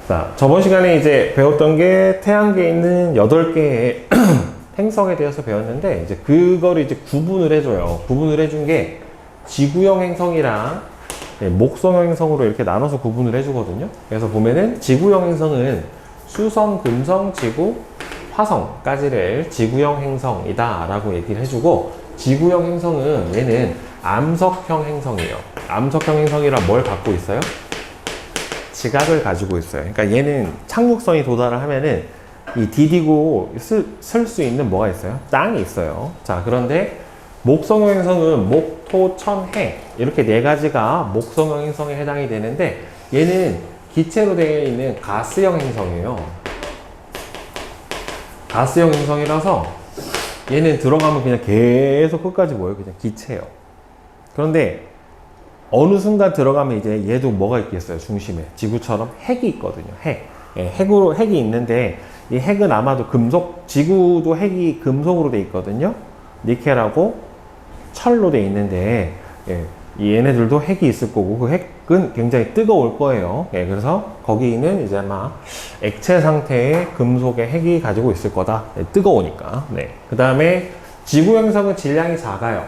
자, 저번 시간에 이제 배웠던 게 태양계에 있는 8개의 행성에 대해서 배웠는데, 이제 그거를 이제 구분을 해줘요. 구분을 해준 게 지구형 행성이랑 목성형 행성으로 이렇게 나눠서 구분을 해주거든요. 그래서 보면은 지구형 행성은 수성, 금성, 지구, 화성까지를 지구형 행성이다 라고 얘기를 해주고, 지구형 행성은 얘는 암석형 행성이에요. 암석형 행성이라 뭘 갖고 있어요? 지각을 가지고 있어요. 그러니까 얘는 착륙선이 도달을 하면은 이 디디고 쓸 수 있는 뭐가 있어요? 땅이 있어요. 자, 그런데 목성형 행성은 목, 토, 천, 해 이렇게 4가지가 목성형 행성에 해당이 되는데, 얘는 기체로 되어 있는 가스형 행성이에요. 가스형 행성이라서 얘는 들어가면 그냥 계속 끝까지 뭐예요? 그냥 기체예요. 그런데 어느 순간 들어가면 이제 얘도 뭐가 있겠어요? 중심에 지구처럼 핵이 있거든요. 핵. 예, 핵이 있는데 이 핵은 아마도 금속, 지구도 핵이 금속으로 돼 있거든요. 니켈하고 철로 돼 있는데, 예, 얘네들도 핵이 있을 거고, 그 핵은 굉장히 뜨거울 거예요. 예, 그래서 거기는 이제 아마 액체 상태의 금속의 핵이 가지고 있을 거다. 예, 뜨거우니까. 네. 그 다음에 지구 행성은 질량이 작아요.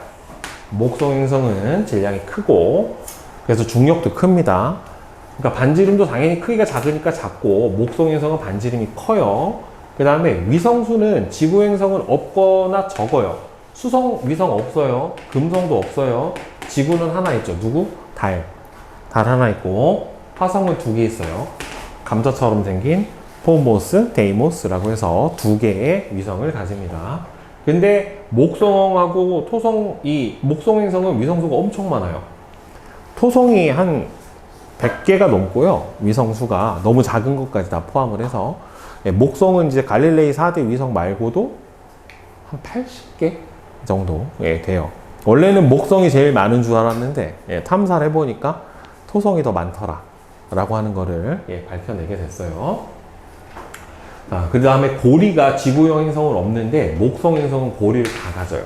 목성 행성은 질량이 크고, 그래서 중력도 큽니다. 그러니까 반지름도 당연히 크기가 작으니까 작고, 목성 행성은 반지름이 커요. 그 다음에 위성수는 지구 행성은 없거나 적어요. 수성, 위성 없어요. 금성도 없어요. 지구는 하나 있죠. 누구? 달. 달 하나 있고, 화성은 2개 있어요. 감자처럼 생긴 포모스, 데이모스라고 해서 2개의 위성을 가집니다. 근데 목성하고 토성, 이 목성 행성은 위성수가 엄청 많아요. 토성이 한 100개가 넘고요. 위성수가 너무 작은 것까지 다 포함을 해서. 예, 목성은 이제 갈릴레이 4대 위성 말고도 한 80개 정도 돼요. 원래는 목성이 제일 많은 줄 알았는데, 예, 탐사를 해보니까 토성이 더 많더라 라고 하는 거를 밝혀내게 됐어요. 그 다음에 고리가 지구형 행성은 없는데 목성 행성은 고리를 다 가져요.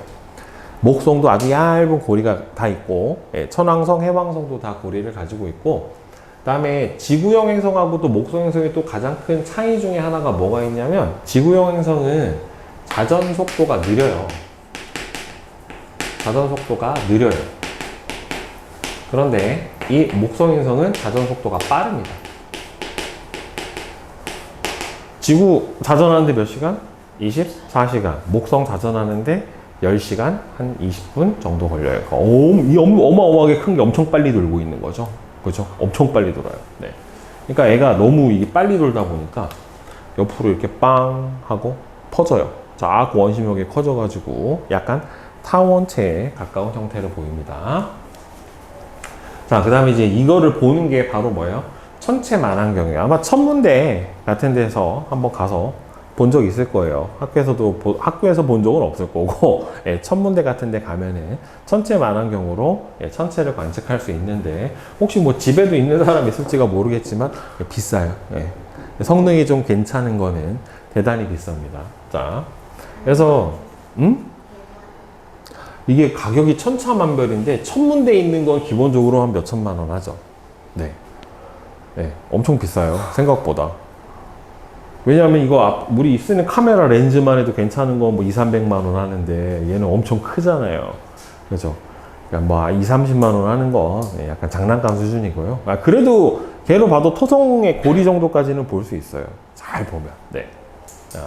목성도 아주 얇은 고리가 다 있고, 예, 천왕성, 해왕성도 다 고리를 가지고 있고, 그 다음에 지구형 행성하고도 목성 행성의 또 가장 큰 차이 중에 하나가 뭐가 있냐면, 지구형 행성은 자전 속도가 느려요. 자전 속도가 느려요. 그런데 이 목성 행성은 자전 속도가 빠릅니다. 지구 자전하는데 몇 시간? 24시간. 목성 자전하는데 10시간, 한 20분 정도 걸려요. 이 어마어마하게 큰 게 엄청 빨리 돌고 있는 거죠. 그죠? 엄청 빨리 돌아요. 네. 그러니까 애가 너무 이게 빨리 돌다 보니까 옆으로 이렇게 빵 하고 퍼져요. 자꾸 원심력이 커져가지고 약간 타원체에 가까운 형태로 보입니다. 자, 그 다음에 이제 이거를 보는 게 바로 뭐예요? 천체 만환경이에요. 아마 천문대 같은 데서 한번 가서 본 적 있을 거예요. 학교에서 본 적은 없을 거고, 예, 천문대 같은 데 가면은 천체 만환경으로 천체를 관측할 수 있는데, 혹시 뭐 집에도 있는 사람 있을지가 모르겠지만 비싸요. 예. 성능이 좀 괜찮은 거는 대단히 비쌉니다. 자, 그래서 이게 가격이 천차만별인데, 천문대에 있는 건 기본적으로 한 몇천만 원 하죠. 네. 네, 엄청 비싸요. 생각보다. 왜냐하면 이거 우리 쓰는 카메라 렌즈만 해도 괜찮은 건 뭐 2, 300만 원 하는데, 얘는 엄청 크잖아요. 그죠? 그러니까 뭐 2, 30만 원 하는 건 약간 장난감 수준이고요. 그래도 걔로 봐도 토성의 고리 정도까지는 볼 수 있어요. 잘 보면. 네. 자.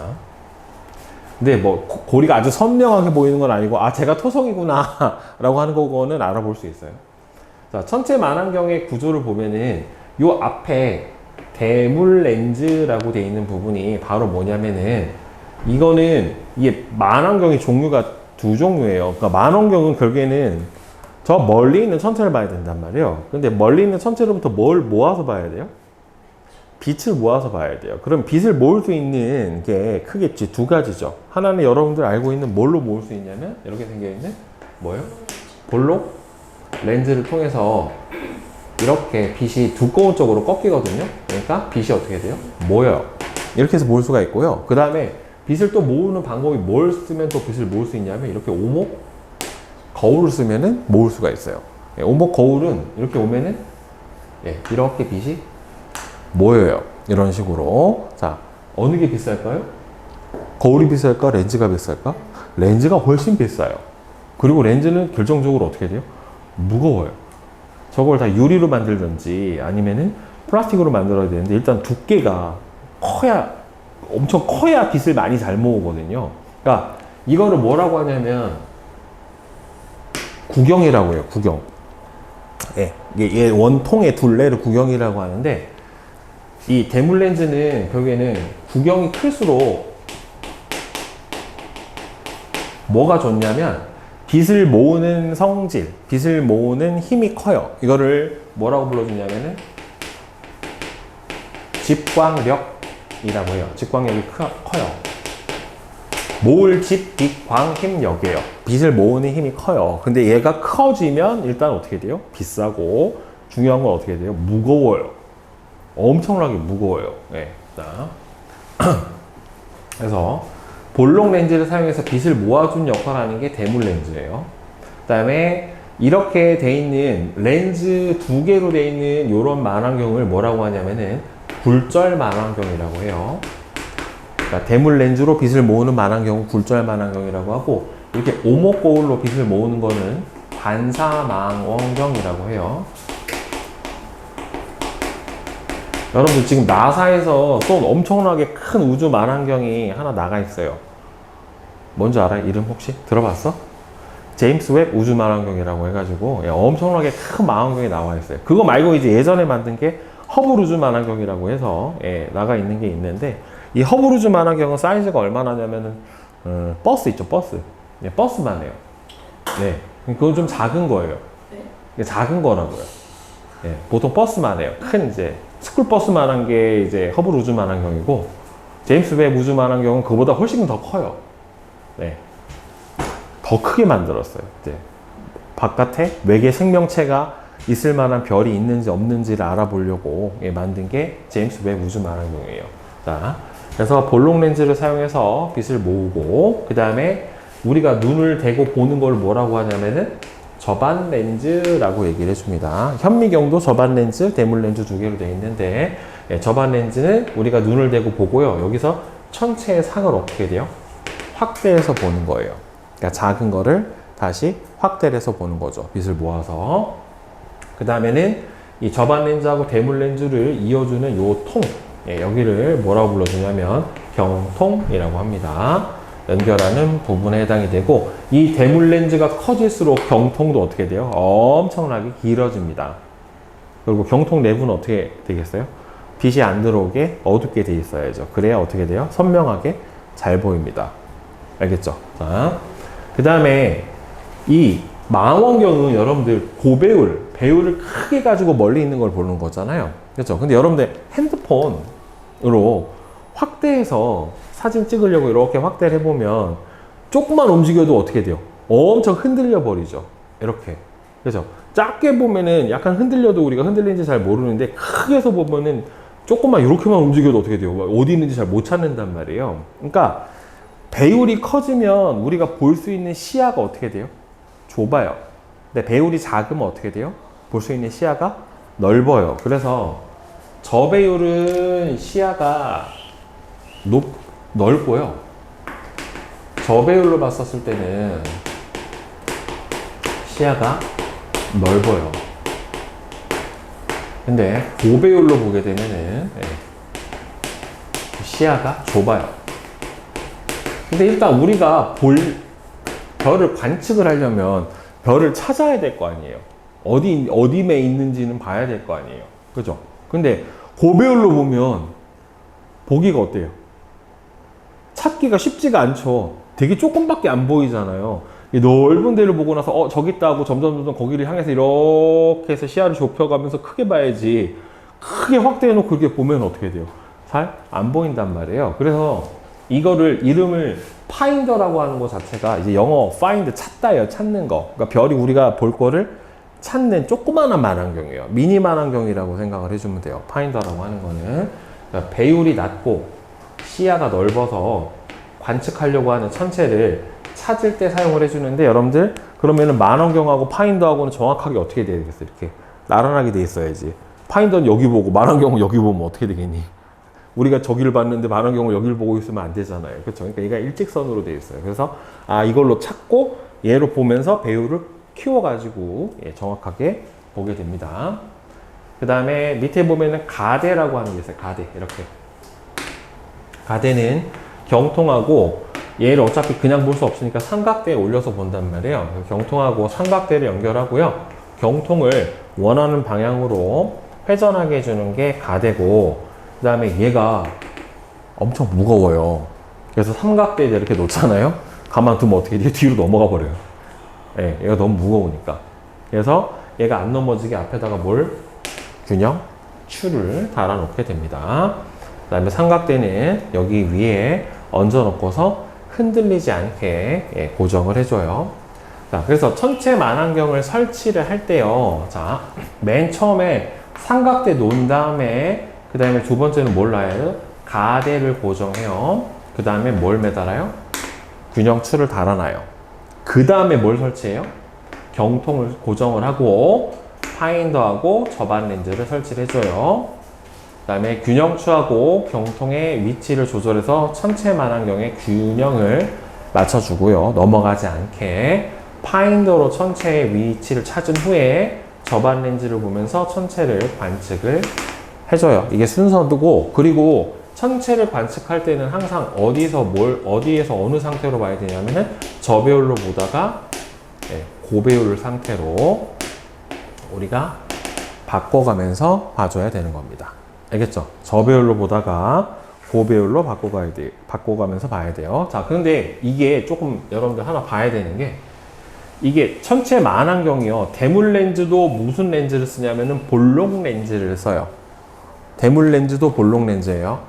근데 뭐 고리가 아주 선명하게 보이는 건 아니고, 제가 토성이구나 라고 하는 거는 알아볼 수 있어요. 자, 천체 만환경의 구조를 보면은 요 앞에 대물 렌즈라고 되어 있는 부분이 바로 뭐냐면은, 이거는 이게 만환경의 종류가 2종류예요. 그러니까 만환경은 결국에는 저 멀리 있는 천체를 봐야 된단 말이에요. 근데 멀리 있는 천체로부터 뭘 모아서 봐야 돼요? 빛을 모아서 봐야 돼요. 그럼 빛을 모을 수 있는 게 크겠지. 2가지죠. 하나는 여러분들 알고 있는 뭘로 모을 수 있냐면, 이렇게 생겨있는 뭐예요? 볼록 렌즈를 통해서 이렇게 빛이 두꺼운 쪽으로 꺾이거든요. 그러니까 빛이 어떻게 돼요? 모여요. 이렇게 해서 모을 수가 있고요. 그 다음에 빛을 또 모으는 방법이 뭘 쓰면 또 빛을 모을 수 있냐면, 이렇게 오목 거울을 쓰면은 모을 수가 있어요. 오목 거울은 이렇게 오면은 이렇게 빛이 모여요. 이런 식으로. 자, 어느 게 비쌀까요? 거울이 비쌀까? 렌즈가 비쌀까? 렌즈가 훨씬 비싸요. 그리고 렌즈는 결정적으로 어떻게 돼요? 무거워요. 저걸 다 유리로 만들든지 아니면은 플라스틱으로 만들어야 되는데 일단 두께가 엄청 커야 빛을 많이 잘 모으거든요. 그러니까 이거를 뭐라고 하냐면 구경이라고 해요. 구경. 예, 이게 원통의 둘레를 구경이라고 하는데 이 대물 렌즈는 결국에는 구경이 클수록 뭐가 좋냐면 빛을 모으는 성질, 빛을 모으는 힘이 커요. 이거를 뭐라고 불러주냐면은 집광력이라고 해요. 집광력이 커요. 모을 집, 빛, 광, 힘력이에요. 빛을 모으는 힘이 커요. 근데 얘가 커지면 일단 어떻게 돼요? 비싸고 중요한 건 어떻게 돼요? 무거워요. 엄청나게 무거워요. 네. 그래서 볼록 렌즈를 사용해서 빛을 모아준 역할을 하는 게 대물 렌즈예요. 그 다음에 이렇게 돼 있는 렌즈 두 개로 돼 있는 이런 망원경을 뭐라고 하냐면은 굴절 망원경이라고 해요. 그러니까 대물 렌즈로 빛을 모으는 망원경은 굴절 망원경이라고 하고 이렇게 오목 거울로 빛을 모으는 거는 반사 망원경이라고 해요. 여러분들 지금 나사에서 쏜 엄청나게 큰 우주 망원경이 하나 나가 있어요. 뭔지 알아요? 이름 혹시 들어봤어? 제임스 웹 우주 망원경이라고 해가지고 엄청나게 큰 망원경이 나와 있어요. 그거 말고 이제 예전에 만든 게 허블 우주 망원경이라고 해서 나가 있는 게 있는데 이 허블 우주 망원경은 사이즈가 얼마나 하냐면은 버스 있죠, 버스. 버스만 해요. 네, 그건 좀 작은 거예요. 네? 작은 거라고요. 보통 버스만 해요. 큰 이제 스쿨버스만한 게 이제 허블 우주 망원경이고 제임스 웹 우주 망원경은 그보다 훨씬 더 커요. 네, 더 크게 만들었어요. 이제 바깥에 외계 생명체가 있을 만한 별이 있는지 없는지를 알아보려고 만든 게 제임스 웹 우주 망원경이에요. 자, 그래서 볼록 렌즈를 사용해서 빛을 모으고 그 다음에 우리가 눈을 대고 보는 걸 뭐라고 하냐면은 저반 렌즈라고 얘기를 해줍니다. 현미경도 저반 렌즈, 대물 렌즈 두 개로 되어 있는데 저반 렌즈는 우리가 눈을 대고 보고요. 여기서 천체의 상을 어떻게 돼요? 확대해서 보는 거예요. 그러니까 작은 거를 다시 확대를 해서 보는 거죠. 빛을 모아서. 그 다음에는 이 저반 렌즈하고 대물 렌즈를 이어주는 요 통, 여기를 뭐라고 불러주냐면 경통이라고 합니다. 연결하는 부분에 해당이 되고 이 대물 렌즈가 커질수록 경통도 어떻게 돼요? 엄청나게 길어집니다. 그리고 경통 내부는 어떻게 되겠어요? 빛이 안 들어오게 어둡게 돼 있어야죠. 그래야 어떻게 돼요? 선명하게 잘 보입니다. 알겠죠? 자, 그 다음에 이 망원경은 여러분들 배율을 크게 가지고 멀리 있는 걸 보는 거잖아요. 그렇죠? 근데 여러분들 핸드폰으로 확대해서 사진 찍으려고 이렇게 확대를 해보면 조금만 움직여도 어떻게 돼요? 엄청 흔들려 버리죠. 이렇게. 그래서 작게 보면은 약간 흔들려도 우리가 흔들리는지 잘 모르는데 크게 해서 보면은 조금만 이렇게만 움직여도 어떻게 돼요? 어디 있는지 잘 못 찾는단 말이에요. 그러니까 배율이 커지면 우리가 볼 수 있는 시야가 어떻게 돼요? 좁아요. 근데 배율이 작으면 어떻게 돼요? 볼 수 있는 시야가 넓어요. 그래서 저배율은 시야가 넓고요. 저배율로 봤었을 때는 시야가 넓어요. 근데 고배율로 보게 되면은 시야가 좁아요. 근데 일단 우리가 별을 관측을 하려면 별을 찾아야 될 거 아니에요. 어디에 있는지는 봐야 될 거 아니에요. 그죠? 근데 고배율로 보면 보기가 어때요? 찾기가 쉽지가 않죠. 되게 조금밖에 안 보이잖아요. 이 넓은 데를 보고 나서 저기 있다 하고 점점 거기를 향해서 이렇게 해서 시야를 좁혀가면서 크게 봐야지 크게 확대해 놓고 이렇게 보면 어떻게 돼요? 잘 안 보인단 말이에요. 그래서 이름을 파인더라고 하는 것 자체가 이제 영어 find 찾다예요. 찾는 거. 그러니까 별이 우리가 볼 거를 찾는 조그마한 망원경이에요. 미니 망원경이라고 생각을 해주면 돼요. 파인더라고 하는 거는. 그러니까 배율이 낮고 시야가 넓어서 관측하려고 하는 천체를 찾을 때 사용을 해주는데 여러분들 그러면은 망원경하고 파인더하고는 정확하게 어떻게 돼야 되겠어요? 이렇게 나란하게 돼 있어야지. 파인더는 여기 보고 망원경은 여기 보면 어떻게 되겠니? 우리가 저기를 봤는데 망원경을 여기를 보고 있으면 안 되잖아요. 그렇죠? 그러니까 얘가 일직선으로 되어 있어요. 그래서 이걸로 찾고 얘로 보면서 배우를 키워가지고 정확하게 보게 됩니다. 그 다음에 밑에 보면은 가대라고 하는 게 있어요. 가대 이렇게. 가대는 경통하고 얘를 어차피 그냥 볼 수 없으니까 삼각대에 올려서 본단 말이에요. 경통하고 삼각대를 연결하고요. 경통을 원하는 방향으로 회전하게 해주는 게 가대고, 그 다음에 얘가 엄청 무거워요. 그래서 삼각대에 이렇게 놓잖아요. 가만두면 어떻게 돼? 뒤로 넘어가 버려요. 예, 얘가 너무 무거우니까. 그래서 얘가 안 넘어지게 앞에다가 균형 추를 달아 놓게 됩니다. 그 다음에 삼각대는 여기 위에 얹어 놓고서 흔들리지 않게 고정을 해줘요. 자, 그래서 천체 망원경을 설치를 할 때요. 자, 맨 처음에 삼각대 놓은 다음에 그 다음에 두 번째는 뭘 놔요? 가대를 고정해요. 그 다음에 뭘 매달아요? 균형추를 달아놔요. 그 다음에 뭘 설치해요? 경통을 고정을 하고 파인더하고 접안 렌즈를 설치를 해줘요. 그 다음에 균형추하고 경통의 위치를 조절해서 천체 망원경의 균형을 맞춰주고요. 넘어가지 않게 파인더로 천체의 위치를 찾은 후에 접안 렌즈를 보면서 천체를 관측을 해줘요. 이게 순서고, 그리고 천체를 관측할 때는 항상 어디에서 어느 상태로 봐야 되냐면은 저배율로 보다가 고배율 상태로 우리가 바꿔가면서 봐줘야 되는 겁니다. 알겠죠? 저배율로 보다가 고배율로 바꿔가면서 봐야 돼요. 자, 그런데 이게 조금 여러분들 하나 봐야 되는 게, 이게 천체 망원경이요. 대물 렌즈도 무슨 렌즈를 쓰냐면은 볼록 렌즈를 써요. 대물 렌즈도 볼록 렌즈예요.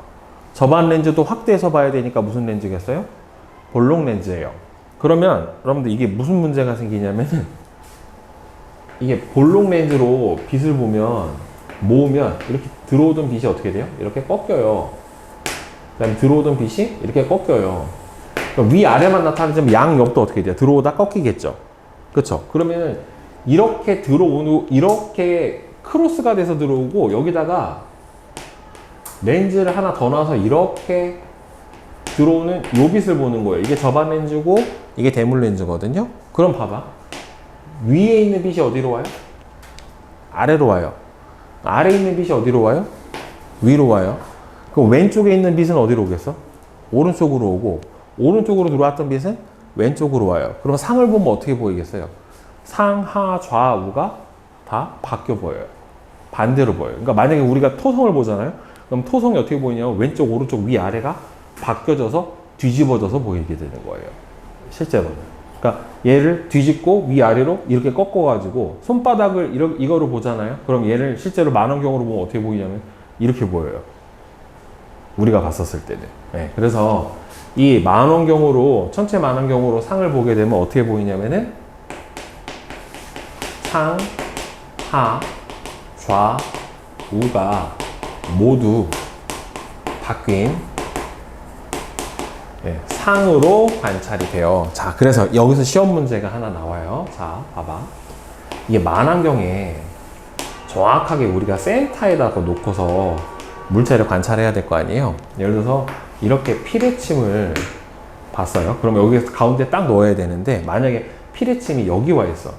접안 렌즈도 확대해서 봐야 되니까 무슨 렌즈겠어요? 볼록 렌즈예요. 그러면 여러분들 이게 무슨 문제가 생기냐면은, 이게 볼록 렌즈로 빛을 모으면 이렇게 들어오던 빛이 어떻게 돼요? 이렇게 꺾여요. 그 다음에 들어오던 빛이 이렇게 꺾여요. 그럼 위아래만 나타나지만 양옆도 어떻게 돼요? 들어오다 꺾이겠죠. 그렇죠? 그러면 이렇게 이렇게 크로스가 돼서 들어오고, 여기다가 렌즈를 하나 더 놔서 이렇게 들어오는 요 빛을 보는 거예요. 이게 접안 렌즈고 이게 대물 렌즈거든요. 그럼 봐봐. 위에 있는 빛이 어디로 와요? 아래로 와요. 아래에 있는 빛이 어디로 와요? 위로 와요. 그럼 왼쪽에 있는 빛은 어디로 오겠어? 오른쪽으로 오고, 오른쪽으로 들어왔던 빛은 왼쪽으로 와요. 그럼 상을 보면 어떻게 보이겠어요? 상하 좌우가 다 바뀌어 보여요. 반대로 보여요. 그러니까 만약에 우리가 토성을 보잖아요. 그럼 토성이 어떻게 보이냐면 왼쪽, 오른쪽, 위, 아래가 바뀌어져서 뒤집어져서 보이게 되는 거예요. 실제로는. 그러니까 얘를 뒤집고 위아래로 이렇게 꺾어가지고 손바닥을 이거로 보잖아요. 그럼 얘를 실제로 망원경으로 보면 어떻게 보이냐면 이렇게 보여요. 우리가 봤었을 때는. 네, 그래서 이 망원경으로, 천체 망원경으로 상을 보게 되면 어떻게 보이냐면은 상, 하, 좌, 우가 모두 바뀐 상으로 관찰이 돼요. 자, 그래서 여기서 시험 문제가 하나 나와요. 자, 봐봐. 이게 망원경에 정확하게 우리가 센터에다가 놓고서 물체를 관찰해야 될 거 아니에요. 예를 들어서 이렇게 피레침을 봤어요. 그럼 여기 가운데 딱 넣어야 되는데, 만약에 피레침이 여기 와 있어.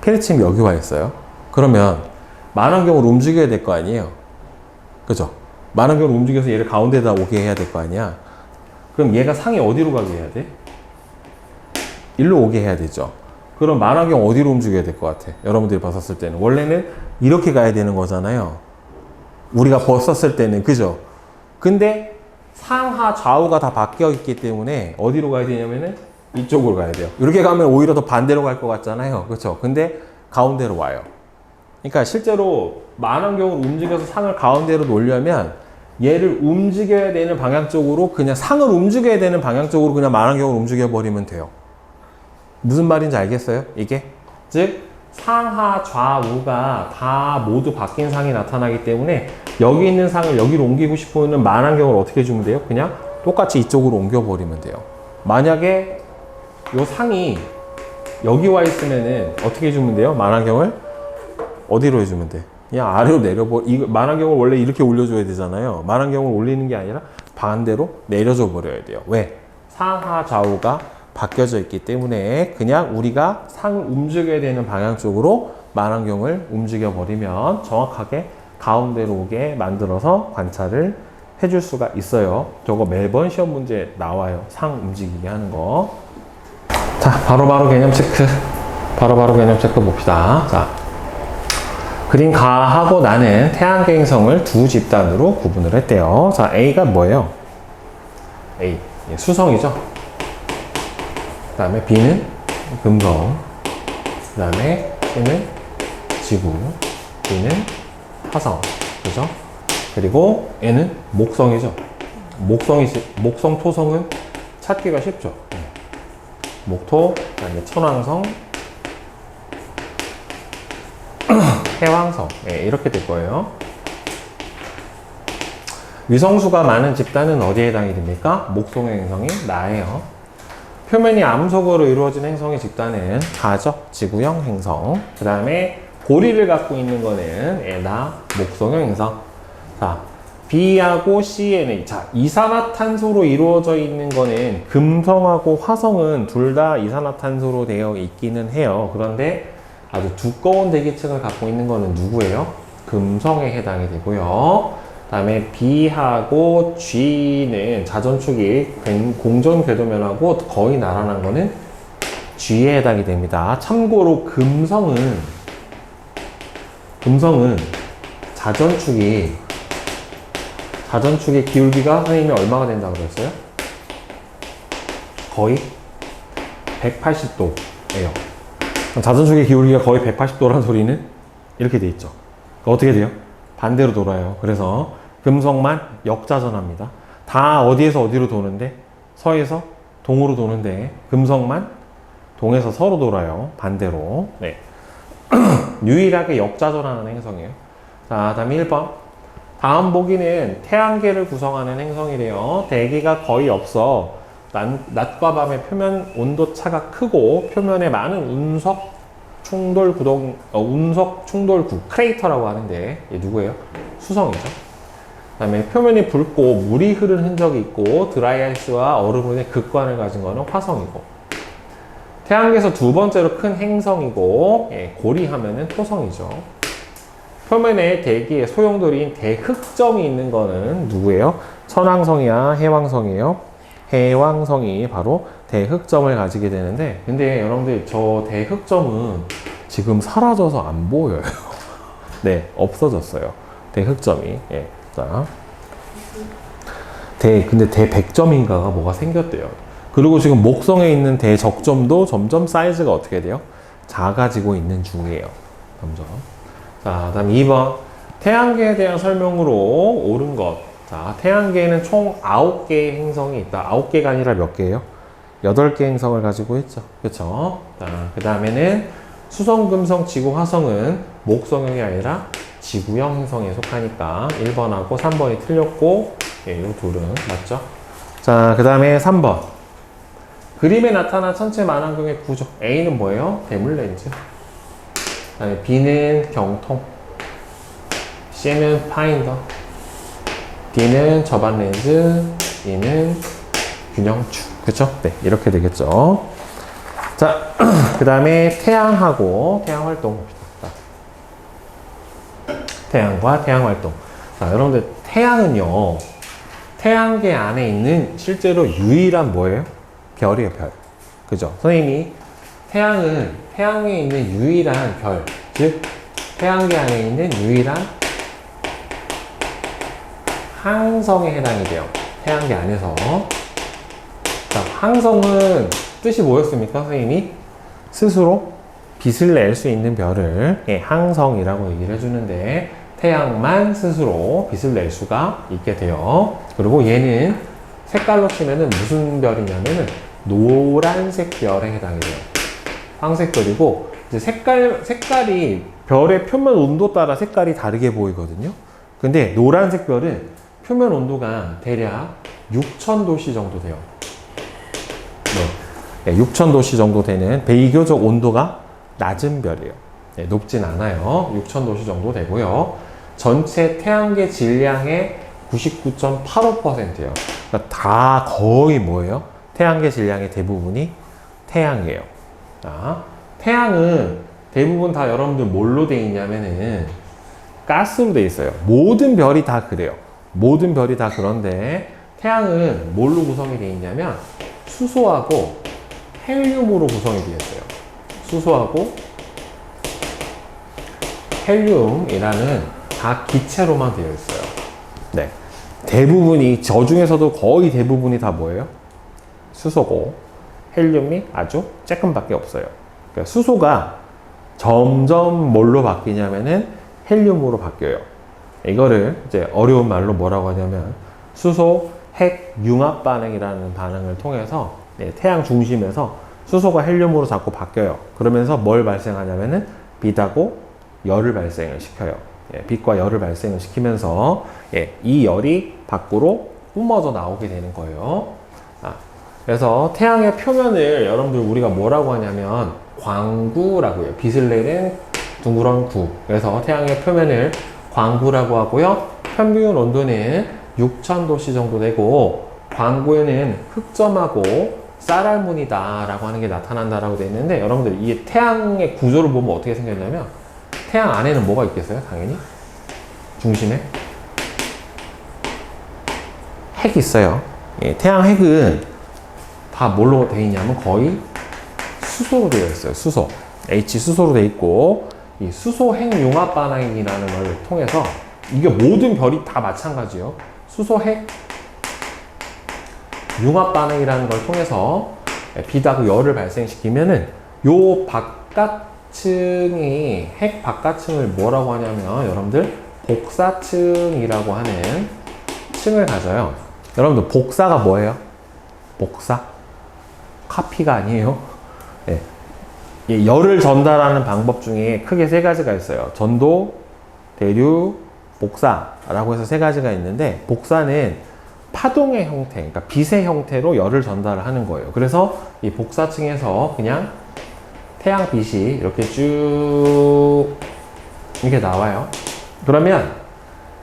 피레침이 여기 와 있어요. 그러면 망원경을 움직여야 될 거 아니에요. 그죠? 망원경을 움직여서 얘를 가운데다 오게 해야 될 거 아니야. 그럼 얘가 상이 어디로 가게 해야 돼? 일로 오게 해야 되죠. 그럼 망원경 어디로 움직여야 될 것 같아? 여러분들이 봤었을 때는 원래는 이렇게 가야 되는 거잖아요. 우리가 봤었을 때는. 그죠? 근데 상하 좌우가 다 바뀌어 있기 때문에 어디로 가야 되냐면은 이쪽으로 가야 돼요. 이렇게 가면 오히려 더 반대로 갈 것 같잖아요. 그렇죠? 근데 가운데로 와요. 그러니까 실제로 망원경을 움직여서 상을 가운데로 놓으려면 얘를 움직여야 되는 방향 쪽으로, 그냥 상을 움직여야 되는 방향 쪽으로 그냥 망원경을 움직여 버리면 돼요. 무슨 말인지 알겠어요? 이게? 즉 상하 좌우가 다 모두 바뀐 상이 나타나기 때문에 여기 있는 상을 여기로 옮기고 싶으면 망원경을 어떻게 해주면 돼요? 그냥 똑같이 이쪽으로 옮겨버리면 돼요. 만약에 요 상이 여기 와 있으면은 어떻게 해주면 돼요? 망원경을 어디로 해주면 돼? 그냥 아래로 이거 만환경을 원래 이렇게 올려줘야 되잖아요. 만환경을 올리는 게 아니라 반대로 내려줘 버려야 돼요. 왜? 상하 좌우가 바뀌어져 있기 때문에 그냥 우리가 움직여야 되는 방향 쪽으로 만환경을 움직여 버리면 정확하게 가운데로 오게 만들어서 관찰을 해줄 수가 있어요. 저거 매번 시험 문제 나와요. 상 움직이게 하는 거. 자, 바로바로 개념 체크. 바로바로 개념 체크 봅시다. 자, 그림 가하고 나는 태양계 행성을 두 집단으로 구분을 했대요. 자, A가 뭐예요? A. 수성이죠. 그 다음에 B는 금성. 그 다음에 C는 지구. D는 화성. 그죠? 그리고 N은 목성이죠. 목성, 토성은 찾기가 쉽죠. 목토, 그 다음에 천왕성, 해왕성. 이렇게 될 거예요. 위성수가 많은 집단은 어디에 해당이 됩니까? 목성의 행성이 나예요. 표면이 암석으로 이루어진 행성의 집단은 가죠. 지구형 행성. 그 다음에 고리를 갖고 있는 거는 나, 목성형 행성. 자, B하고 C에는 자, 이산화탄소로 이루어져 있는 거는 금성하고 화성은 둘 다 이산화탄소로 되어 있기는 해요. 그런데 아주 두꺼운 대기층을 갖고 있는 거는 누구예요? 금성에 해당이 되고요. 그 다음에 B하고 G는 자전축이 공전 궤도면하고 거의 나란한 거는 G에 해당이 됩니다. 참고로 금성은 자전축의 기울기가 선생님이 얼마가 된다고 그랬어요? 거의 180도예요. 자전축의 기울기가 거의 180도라는 소리는 이렇게 돼 있죠. 어떻게 돼요? 반대로 돌아요. 그래서 금성만 역자전합니다. 다 어디에서 어디로 도는데? 서에서 동으로 도는데 금성만 동에서 서로 돌아요. 반대로. 네. 유일하게 역자전하는 행성이에요. 자, 다음에 1번. 다음 보기는 태양계를 구성하는 행성이래요. 대기가 거의 없어. 낮과 밤의 표면 온도 차가 크고 표면에 많은 운석 충돌구 크레이터라고 하는데 얘 누구예요? 수성이죠. 그 다음에 표면이 붉고 물이 흐른 흔적이 있고 드라이아이스와 얼음의 극관을 가진 거는 화성이고, 태양계에서 두 번째로 큰 행성이고 고리하면은 토성이죠. 표면에 대기의 소용돌이인 대흑점이 있는 거는 누구예요? 천왕성이야, 해왕성이에요? 해왕성이 바로 대흑점을 가지게 되는데, 근데 여러분들 저 대흑점은 지금 사라져서 안 보여요. 네, 없어졌어요. 대흑점이. 예. 자. 근데 대백점인가가 뭐가 생겼대요. 그리고 지금 목성에 있는 대적점도 점점 사이즈가 어떻게 돼요? 작아지고 있는 중이에요. 점점. 자, 다음 2번. 태양계에 대한 설명으로 옳은 것. 자, 태양계에는 총 9개의 행성이 있다. 9개가 아니라 몇 개예요? 8개 행성을 가지고 있죠. 그쵸? 자, 그 다음에는 수성, 금성, 지구, 화성은 목성형이 아니라 지구형 행성에 속하니까 1번하고 3번이 틀렸고, 이 둘은 맞죠? 자, 그 다음에 3번. 그림에 나타난 천체 만환경의 구조. A는 뭐예요? 대물렌즈. 그 다음에 B는 경통. C는 파인더. D는 접안 렌즈, E는 균형축. 그쵸? 네, 이렇게 되겠죠. 자, 그 다음에 태양하고 태양 활동 봅시다. 태양과 태양 활동. 자, 여러분들, 태양은요, 태양계 안에 있는 실제로 유일한 뭐예요? 별이에요, 별. 그죠? 선생님이 태양은 태양에 있는 유일한 별, 즉, 태양계 안에 있는 유일한 항성에 해당이 돼요. 태양계 안에서. 자, 항성은 뜻이 뭐였습니까? 선생님이 스스로 빛을 낼 수 있는 별을 항성이라고 얘기를 해주는데, 태양만 스스로 빛을 낼 수가 있게 돼요. 그리고 얘는 색깔로 치면은 무슨 별이냐면은 노란색 별에 해당이 돼요. 황색별이고, 이제 색깔이 별의 표면 온도 따라 색깔이 다르게 보이거든요. 근데 노란색 별은 표면 온도가 대략 6000도씨 정도 돼요. 네. 6000도씨 정도 되는 비교적 온도가 낮은 별이에요. 네, 높진 않아요. 6,000도씨 정도 되고요. 전체 태양계 질량의 99.85%예요. 그러니까 다 거의 뭐예요? 태양계 질량의 대부분이 태양이에요. 자, 태양은 대부분 다 여러분들 뭘로 돼 있냐면은 가스로 돼 있어요. 모든 별이 다 그래요. 모든 별이 다 그런데 태양은 뭘로 구성이 돼 있냐면 수소하고 헬륨으로 구성이 되어 있어요. 수소하고 헬륨이라는 다 기체로만 되어 있어요. 네. 대부분이, 저 중에서도 거의 대부분이 다 뭐예요? 수소고, 헬륨이 아주 조금밖에 없어요. 그러니까 수소가 점점 뭘로 바뀌냐면은 헬륨으로 바뀌어요. 이거를 이제 어려운 말로 뭐라고 하냐면 수소 핵 융합 반응이라는 반응을 통해서 태양 중심에서 수소가 헬륨으로 자꾸 바뀌어요. 그러면서 뭘 발생하냐면은 빛하고 열을 발생을 시켜요. 빛과 열을 발생을 시키면서 이 열이 밖으로 뿜어져 나오게 되는 거예요. 그래서 태양의 표면을 여러분들 우리가 뭐라고 하냐면 광구라고 해요. 빛을 내는 둥그런 구. 그래서 태양의 표면을 광구라고 하고요. 평균 온도는 6,000도씨 정도 되고, 광구에는 흑점하고 쌀알무늬다 라고 하는 게 나타난다라고 되어 있는데, 여러분들 이 태양의 구조를 보면 어떻게 생겼냐면, 태양 안에는 뭐가 있겠어요? 당연히 중심에 핵이 있어요. 태양 핵은 다 뭘로 되어 있냐면 거의 수소로 되어 있어요. 수소, H 수소로 되어 있고, 이 수소 핵 융합 반응이라는 걸 통해서, 이게 모든 별이 다 마찬가지요. 수소 핵 융합 반응이라는 걸 통해서 빛하고 열을 발생시키면은 요 바깥층이, 핵 바깥층을 뭐라고 하냐면 여러분들 복사층이라고 하는 층을 가져요. 여러분들 복사가 뭐예요? 복사? 카피가 아니에요. 네. 열을 전달하는 방법 중에 크게 세 가지가 있어요. 전도, 대류, 복사라고 해서 세 가지가 있는데, 복사는 파동의 형태, 그러니까 빛의 형태로 열을 전달을 하는 거예요. 그래서 이 복사층에서 그냥 태양빛이 이렇게 쭉 이렇게 나와요. 그러면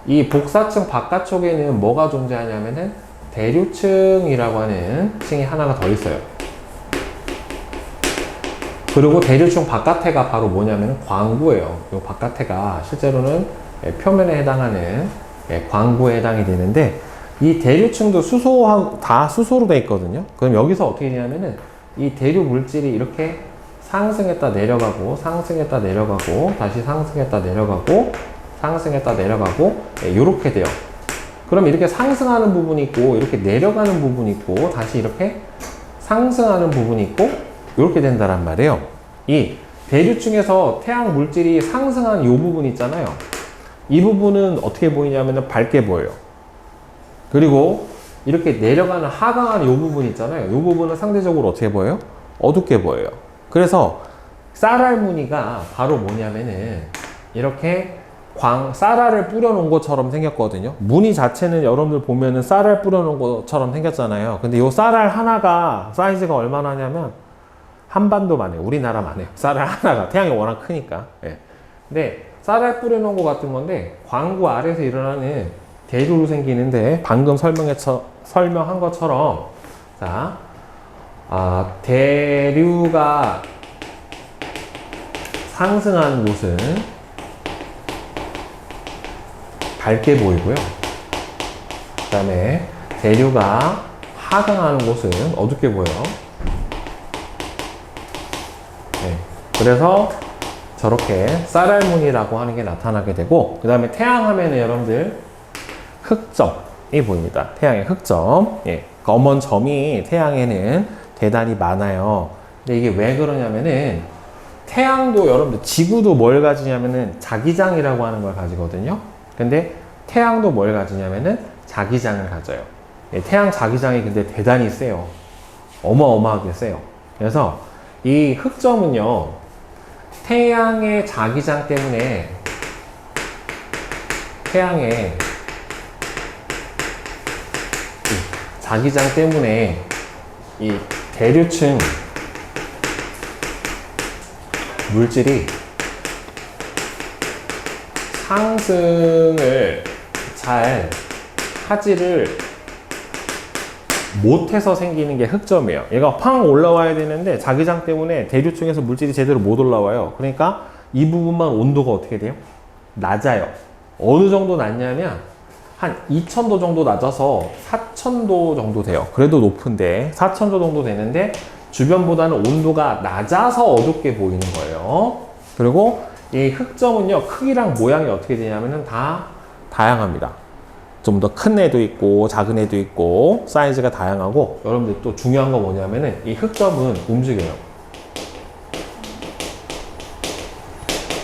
이 복사층 바깥쪽에는 뭐가 존재하냐면은 대류층이라고 하는 층이 하나가 더 있어요. 그리고 대류층 바깥에가 바로 뭐냐면 광구예요. 이 바깥에가 실제로는 표면에 해당하는 광구에 해당이 되는데, 이 대류층도 수소하고 다 수소로 되어 있거든요. 그럼 여기서 어떻게 되냐면은 이 대류 물질이 이렇게 상승했다 내려가고, 상승했다 내려가고, 다시 상승했다 내려가고, 상승했다 내려가고, 이렇게 돼요. 그럼 이렇게 상승하는 부분이 있고, 이렇게 내려가는 부분이 있고, 다시 이렇게 상승하는 부분이 있고, 이렇게 된다란 말이에요. 이 대류층에서 태양 물질이 상승한 이 부분 있잖아요. 이 부분은 어떻게 보이냐면 밝게 보여요. 그리고 이렇게 내려가는 하강하는 이 부분 있잖아요. 이 부분은 상대적으로 어떻게 보여요? 어둡게 보여요. 그래서 쌀알무늬가 바로 뭐냐면은 이렇게 쌀알을 뿌려놓은 것처럼 생겼거든요. 무늬 자체는 여러분들 보면은 쌀알 뿌려놓은 것처럼 생겼잖아요. 근데 이 쌀알 하나가 사이즈가 얼마나 하냐면 한반도만 해요. 우리나라만 해요. 쌀알 하나가. 태양이 워낙 크니까. 근데 쌀알 뿌려놓은 것 같은 건데, 광구 아래에서 일어나는 대류로 생기는데, 방금 설명한 것처럼, 자, 대류가 상승하는 곳은 밝게 보이고요. 그 다음에 대류가 하강하는 곳은 어둡게 보여요. 그래서 저렇게 쌀알무늬라고 하는 게 나타나게 되고, 그 다음에 태양 하면은 여러분들 흑점이 보입니다. 태양의 흑점. 검은 점이 태양에는 대단히 많아요. 근데 이게 왜 그러냐면은, 태양도 여러분들, 지구도 뭘 가지냐면은 자기장이라고 하는 걸 가지거든요. 근데 태양도 뭘 가지냐면은 자기장을 가져요. 태양 자기장이 근데 대단히 세요. 어마어마하게 세요. 그래서 이 흑점은요, 태양의 자기장 때문에, 태양의 자기장 때문에 이 대류층 물질이 상승을 잘 하지를 못해서 생기는 게 흑점이에요. 얘가 팡 올라와야 되는데 자기장 때문에 대류층에서 물질이 제대로 못 올라와요. 그러니까 이 부분만 온도가 어떻게 돼요? 낮아요. 어느 정도 낮냐면 한 2000도 정도 낮아서 4000도 정도 돼요. 그래도 높은데 4000도 정도 되는데 주변보다는 온도가 낮아서 어둡게 보이는 거예요. 그리고 이 흑점은요, 크기랑 모양이 어떻게 되냐면은 다 다양합니다. 좀 더 큰 애도 있고 작은 애도 있고 사이즈가 다양하고, 여러분들 또 중요한 거 뭐냐면은 이 흑점은 움직여요.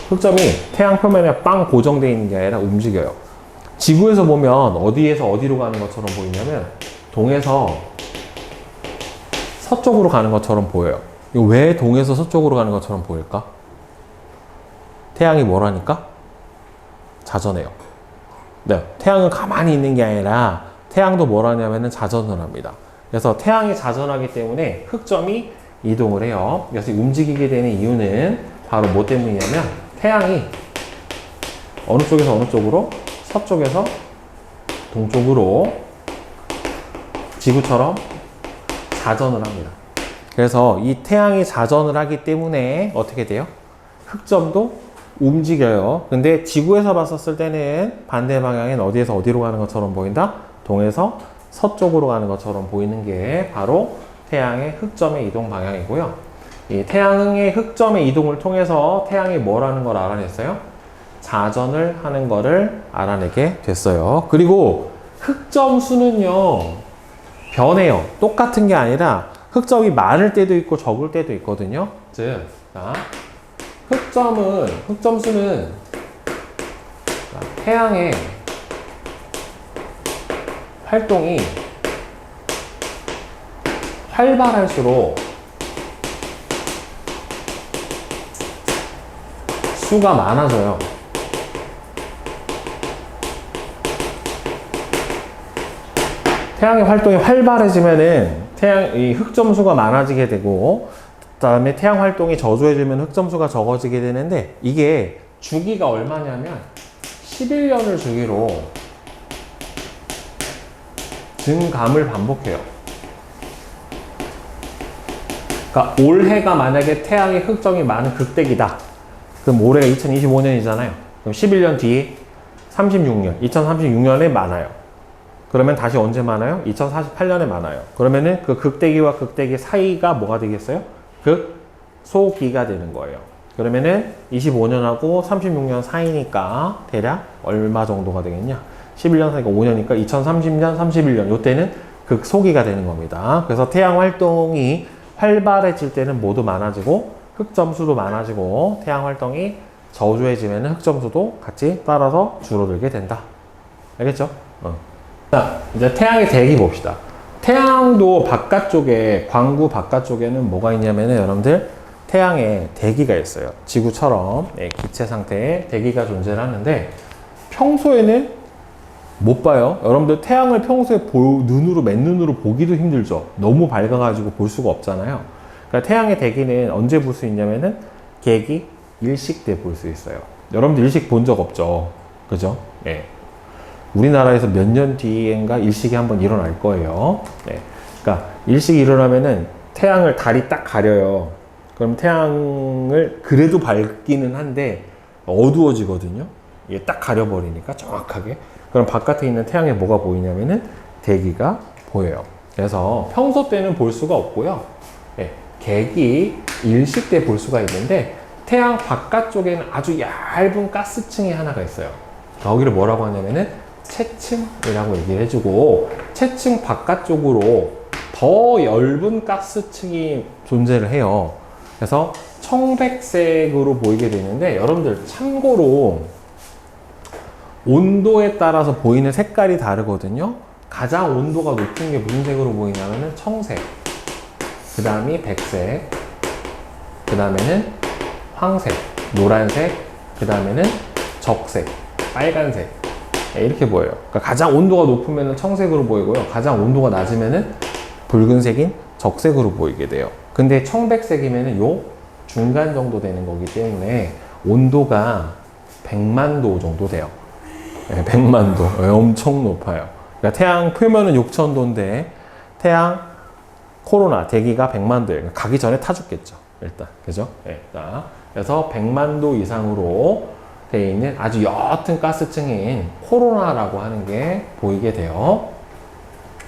흑점이 태양 표면에 빵 고정되어 있는 게 아니라 움직여요. 지구에서 보면 어디에서 어디로 가는 것처럼 보이냐면 동에서 서쪽으로 가는 것처럼 보여요. 이거 왜 동에서 서쪽으로 가는 것처럼 보일까? 태양이 뭐라니까? 자전해요. 네, 태양은 가만히 있는 게 아니라 태양도 뭐라냐면은 자전을 합니다. 그래서 태양이 자전하기 때문에 흑점이 이동을 해요. 그래서 움직이게 되는 이유는 바로 뭐 때문이냐면 태양이 어느 쪽에서 어느 쪽으로, 서쪽에서 동쪽으로 지구처럼 자전을 합니다. 그래서 이 태양이 자전을 하기 때문에 어떻게 돼요? 흑점도 움직여요. 근데 지구에서 봤었을 때는 반대 방향엔 어디에서 어디로 가는 것처럼 보인다? 동에서 서쪽으로 가는 것처럼 보이는 게 바로 태양의 흑점의 이동 방향이고요. 이 태양의 흑점의 이동을 통해서 태양이 뭐라는 걸 알아냈어요? 자전을 하는 거를 알아내게 됐어요. 그리고 흑점 수는요, 변해요. 똑같은 게 아니라 흑점이 많을 때도 있고 적을 때도 있거든요. 즉, 자, 흑점 수는 태양의 활동이 활발할수록 수가 많아져요. 태양의 활동이 활발해지면은 이 흑점 수가 많아지게 되고, 그 다음에 태양 활동이 저조해지면 흑점 수가 적어지게 되는데, 이게 주기가 얼마냐면 11년을 주기로 증감을 반복해요. 그러니까 올해가 만약에 태양의 흑점이 많은 극대기다. 그럼 올해가 2025년이잖아요. 그럼 11년 뒤에 36년, 2036년에 많아요. 그러면 다시 언제 많아요? 2048년에 많아요. 그러면은 그 극대기와 극대기 사이가 뭐가 되겠어요? 극소기가 되는 거예요. 그러면은 25년하고 36년 사이니까 대략 얼마 정도가 되겠냐? 11년 사이가 5년이니까 2030년, 31년, 요때는 극소기가 되는 겁니다. 그래서 태양 활동이 활발해질 때는 모두 많아지고, 흑점 수도 많아지고, 태양 활동이 저조해지면 흑점 수도 같이 따라서 줄어들게 된다. 알겠죠? 자, 이제 태양의 대기 봅시다. 태양도 바깥쪽에, 광구 바깥쪽에는 뭐가 있냐면은 여러분들 태양에 대기가 있어요. 지구처럼 기체 상태의 대기가 존재를 하는데, 평소에는 못 봐요. 여러분들 태양을 평소에 눈으로, 맨눈으로 보기도 힘들죠. 너무 밝아가지고 볼 수가 없잖아요. 그러니까 태양의 대기는 언제 볼 수 있냐면은 개기 일식 때 볼 수 있어요. 여러분들 일식 본 적 없죠? 그죠? 예. 우리나라에서 몇 년 뒤엔가 일식이 한번 일어날 거예요. 네. 그러니까 일식이 일어나면은 태양을 달이 딱 가려요. 그럼 태양을 그래도 밝기는 한데 어두워지거든요. 이게 딱 가려버리니까 정확하게. 그럼 바깥에 있는 태양에 뭐가 보이냐면은 대기가 보여요. 그래서 평소 때는 볼 수가 없고요. 네. 개기 일식 때 볼 수가 있는데, 태양 바깥쪽에는 아주 얇은 가스층이 하나가 있어요. 거기를 뭐라고 하냐면은 채층이라고 얘기를 해주고, 채층 바깥쪽으로 더 엷은 가스층이 존재를 해요. 그래서 청백색으로 보이게 되는데, 여러분들 참고로 온도에 따라서 보이는 색깔이 다르거든요. 가장 온도가 높은 게 무슨 색으로 보이냐면은 청색, 그 다음이 백색, 그 다음에는 황색, 노란색, 그 다음에는 적색, 빨간색, 이렇게 보여요. 그러니까 가장 온도가 높으면 청색으로 보이고요. 가장 온도가 낮으면 붉은색인 적색으로 보이게 돼요. 근데 청백색이면 요 중간 정도 되는 거기 때문에 온도가 100만 도 정도 돼요. 네, 100만 도. 엄청 높아요. 그러니까 태양 표면은 6,000도인데 태양 코로나 대기가 100만 도예요. 가기 전에 타 죽겠죠. 일단. 그죠? 네, 그래서 100만 도 이상으로 되어 있는 아주 옅은 가스층인 코로나라고 하는 게 보이게 돼요.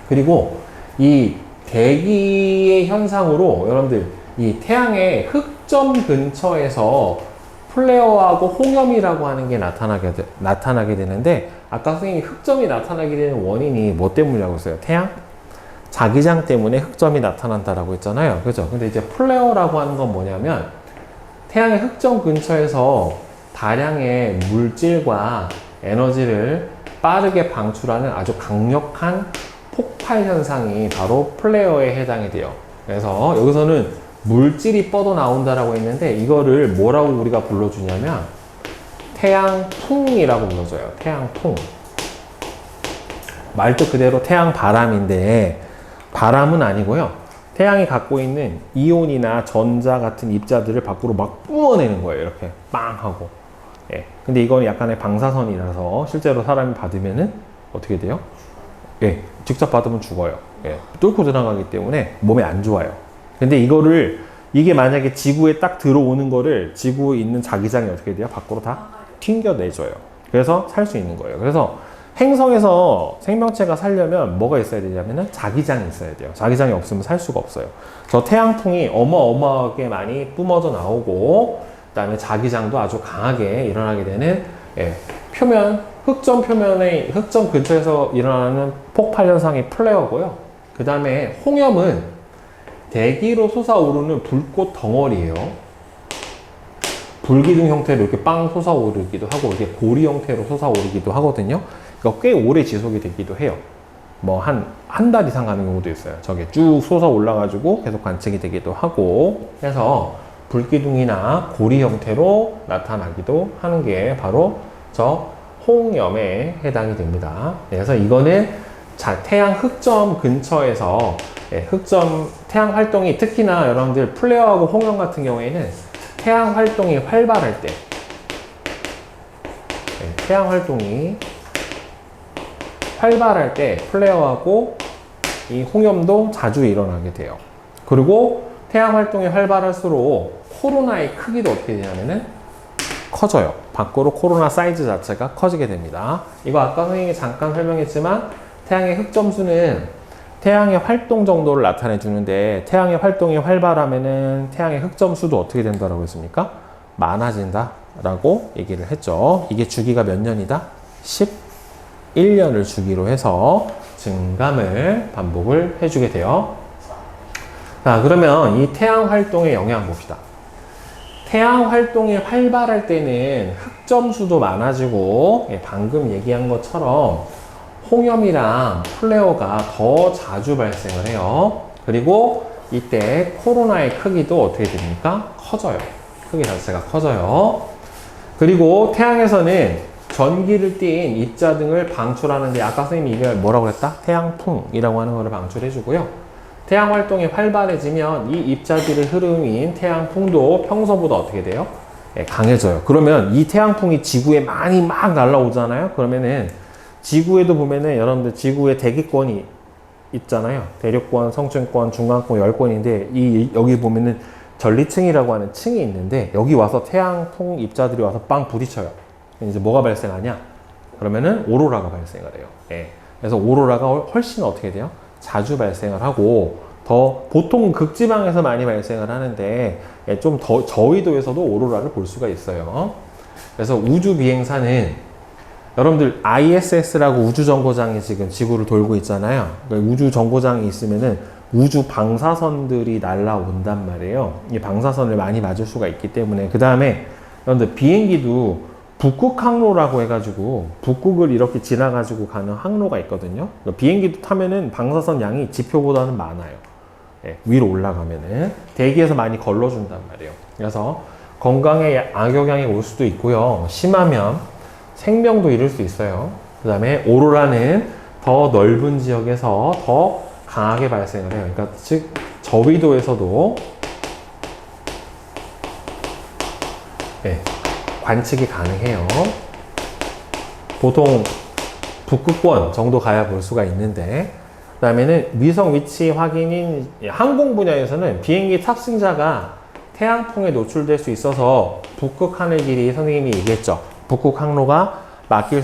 그리고 이 대기의 현상으로 여러분들 이 태양의 흑점 근처에서 플레어하고 홍염이라고 하는 게 나타나게 되는데, 아까 선생님이 흑점이 나타나게 되는 원인이 뭐 때문이라고 했어요? 태양 자기장 때문에 흑점이 나타난다라고 했잖아요. 그죠? 근데 이제 플레어라고 하는 건 뭐냐면 태양의 흑점 근처에서 다량의 물질과 에너지를 빠르게 방출하는 아주 강력한 폭발 현상이 바로 플레어에 해당이 돼요. 그래서 여기서는 물질이 뻗어나온다라고 했는데 이거를 뭐라고 우리가 불러주냐면 태양풍이라고 불러줘요. 태양풍. 말뜻 그대로 태양바람인데 바람은 아니고요. 태양이 갖고 있는 이온이나 전자 같은 입자들을 밖으로 막 뿜어내는 거예요. 이렇게 빵 하고. 예. 근데 이건 약간의 방사선이라서 실제로 사람이 받으면은 어떻게 돼요? 예. 직접 받으면 죽어요. 예. 뚫고 들어가기 때문에 몸에 안 좋아요. 근데 이게 만약에 지구에 딱 들어오는 거를 지구에 있는 자기장이 어떻게 돼요? 밖으로 다 튕겨내줘요. 그래서 살 수 있는 거예요. 그래서 행성에서 생명체가 살려면 뭐가 있어야 되냐면은 자기장이 있어야 돼요. 자기장이 없으면 살 수가 없어요. 저 태양풍이 어마어마하게 많이 뿜어져 나오고, 그 다음에 자기장도 아주 강하게 일어나게 되는, 예, 흑점 근처에서 일어나는 폭발 현상이 플레어고요. 그 다음에 홍염은 대기로 솟아오르는 불꽃 덩어리예요. 불기둥 형태로 이렇게 빵 솟아오르기도 하고, 이렇게 고리 형태로 솟아오르기도 하거든요. 그러니까 꽤 오래 지속이 되기도 해요. 뭐 한 달 이상 가는 경우도 있어요. 저게 쭉 솟아 올라가지고 계속 관측이 되기도 하고, 그래서 불기둥이나 고리 형태로 나타나기도 하는 게 바로 저 홍염에 해당이 됩니다. 그래서 이거는 태양 흑점 근처에서 태양 활동이, 특히나 여러분들 플레어하고 홍염 같은 경우에는 태양 활동이 활발할 때, 태양 활동이 활발할 때 플레어하고 이 홍염도 자주 일어나게 돼요. 그리고 태양 활동이 활발할수록 코로나의 크기도 어떻게 되냐면은 커져요. 밖으로 코로나 사이즈 자체가 커지게 됩니다. 이거 아까 선생님이 잠깐 설명했지만 태양의 흑점수는 태양의 활동 정도를 나타내 주는데, 태양의 활동이 활발하면은 태양의 흑점수도 어떻게 된다라고 했습니까? 많아진다 라고 얘기를 했죠. 이게 주기가 몇 년이다? 11년을 주기로 해서 증감을 반복을 해주게 돼요. 자, 그러면 이 태양 활동의 영향 봅시다. 태양 활동이 활발할 때는 흑점수도 많아지고, 방금 얘기한 것처럼 홍염이랑 플레어가 더 자주 발생을 해요. 그리고 이때 코로나의 크기도 어떻게 됩니까? 커져요. 크기 자체가 커져요. 그리고 태양에서는 전기를 띤 입자 등을 방출하는데, 아까 선생님이 이걸 뭐라고 했다? 태양풍이라고 하는 것을 방출해주고요. 태양 활동이 활발해지면 이 입자들의 흐름인 태양풍도 평소보다 어떻게 돼요? 강해져요. 그러면 이 태양풍이 지구에 많이 막 날아오잖아요. 그러면은 지구에도 보면은 여러분들 지구에 대기권이 있잖아요. 대륙권, 성층권, 중간권 10권인데 여기 보면은 전리층이라고 하는 층이 있는데, 여기 와서 태양풍 입자들이 와서 빵 부딪혀요. 이제 뭐가 발생하냐? 그러면은 오로라가 발생을 해요. 예. 그래서 오로라가 훨씬 어떻게 돼요? 자주 발생을 하고, 더 보통 극지방에서 많이 발생을 하는데, 좀 더 저위도에서도 오로라를 볼 수가 있어요. 그래서 우주 비행사는 여러분들 ISS라고 우주정거장이 지금 지구를 돌고 있잖아요. 그러니까 우주정거장이 있으면은 우주 방사선들이 날아온단 말이에요. 이 방사선을 많이 맞을 수가 있기 때문에. 그 다음에 여러분들 비행기도 북극 항로라고 해가지고 북극을 이렇게 지나가지고 가는 항로가 있거든요. 그러니까 비행기도 타면은 방사선 양이 지표보다는 많아요. 위로 올라가면은 대기에서 많이 걸러준단 말이에요. 그래서 건강에 악영향이 올 수도 있고요. 심하면 생명도 잃을 수 있어요. 그 다음에 오로라는 더 넓은 지역에서 더 강하게 발생을 해요. 그러니까 즉 저위도에서도 관측이 가능해요. 보통 북극권 정도 가야 볼 수가 있는데, 그 다음에는 위성 위치 확인인 항공 분야에서는 비행기 탑승자가 태양풍에 노출될 수 있어서 북극 하늘 길이 선생님이 얘기했죠. 북극 항로가 막힐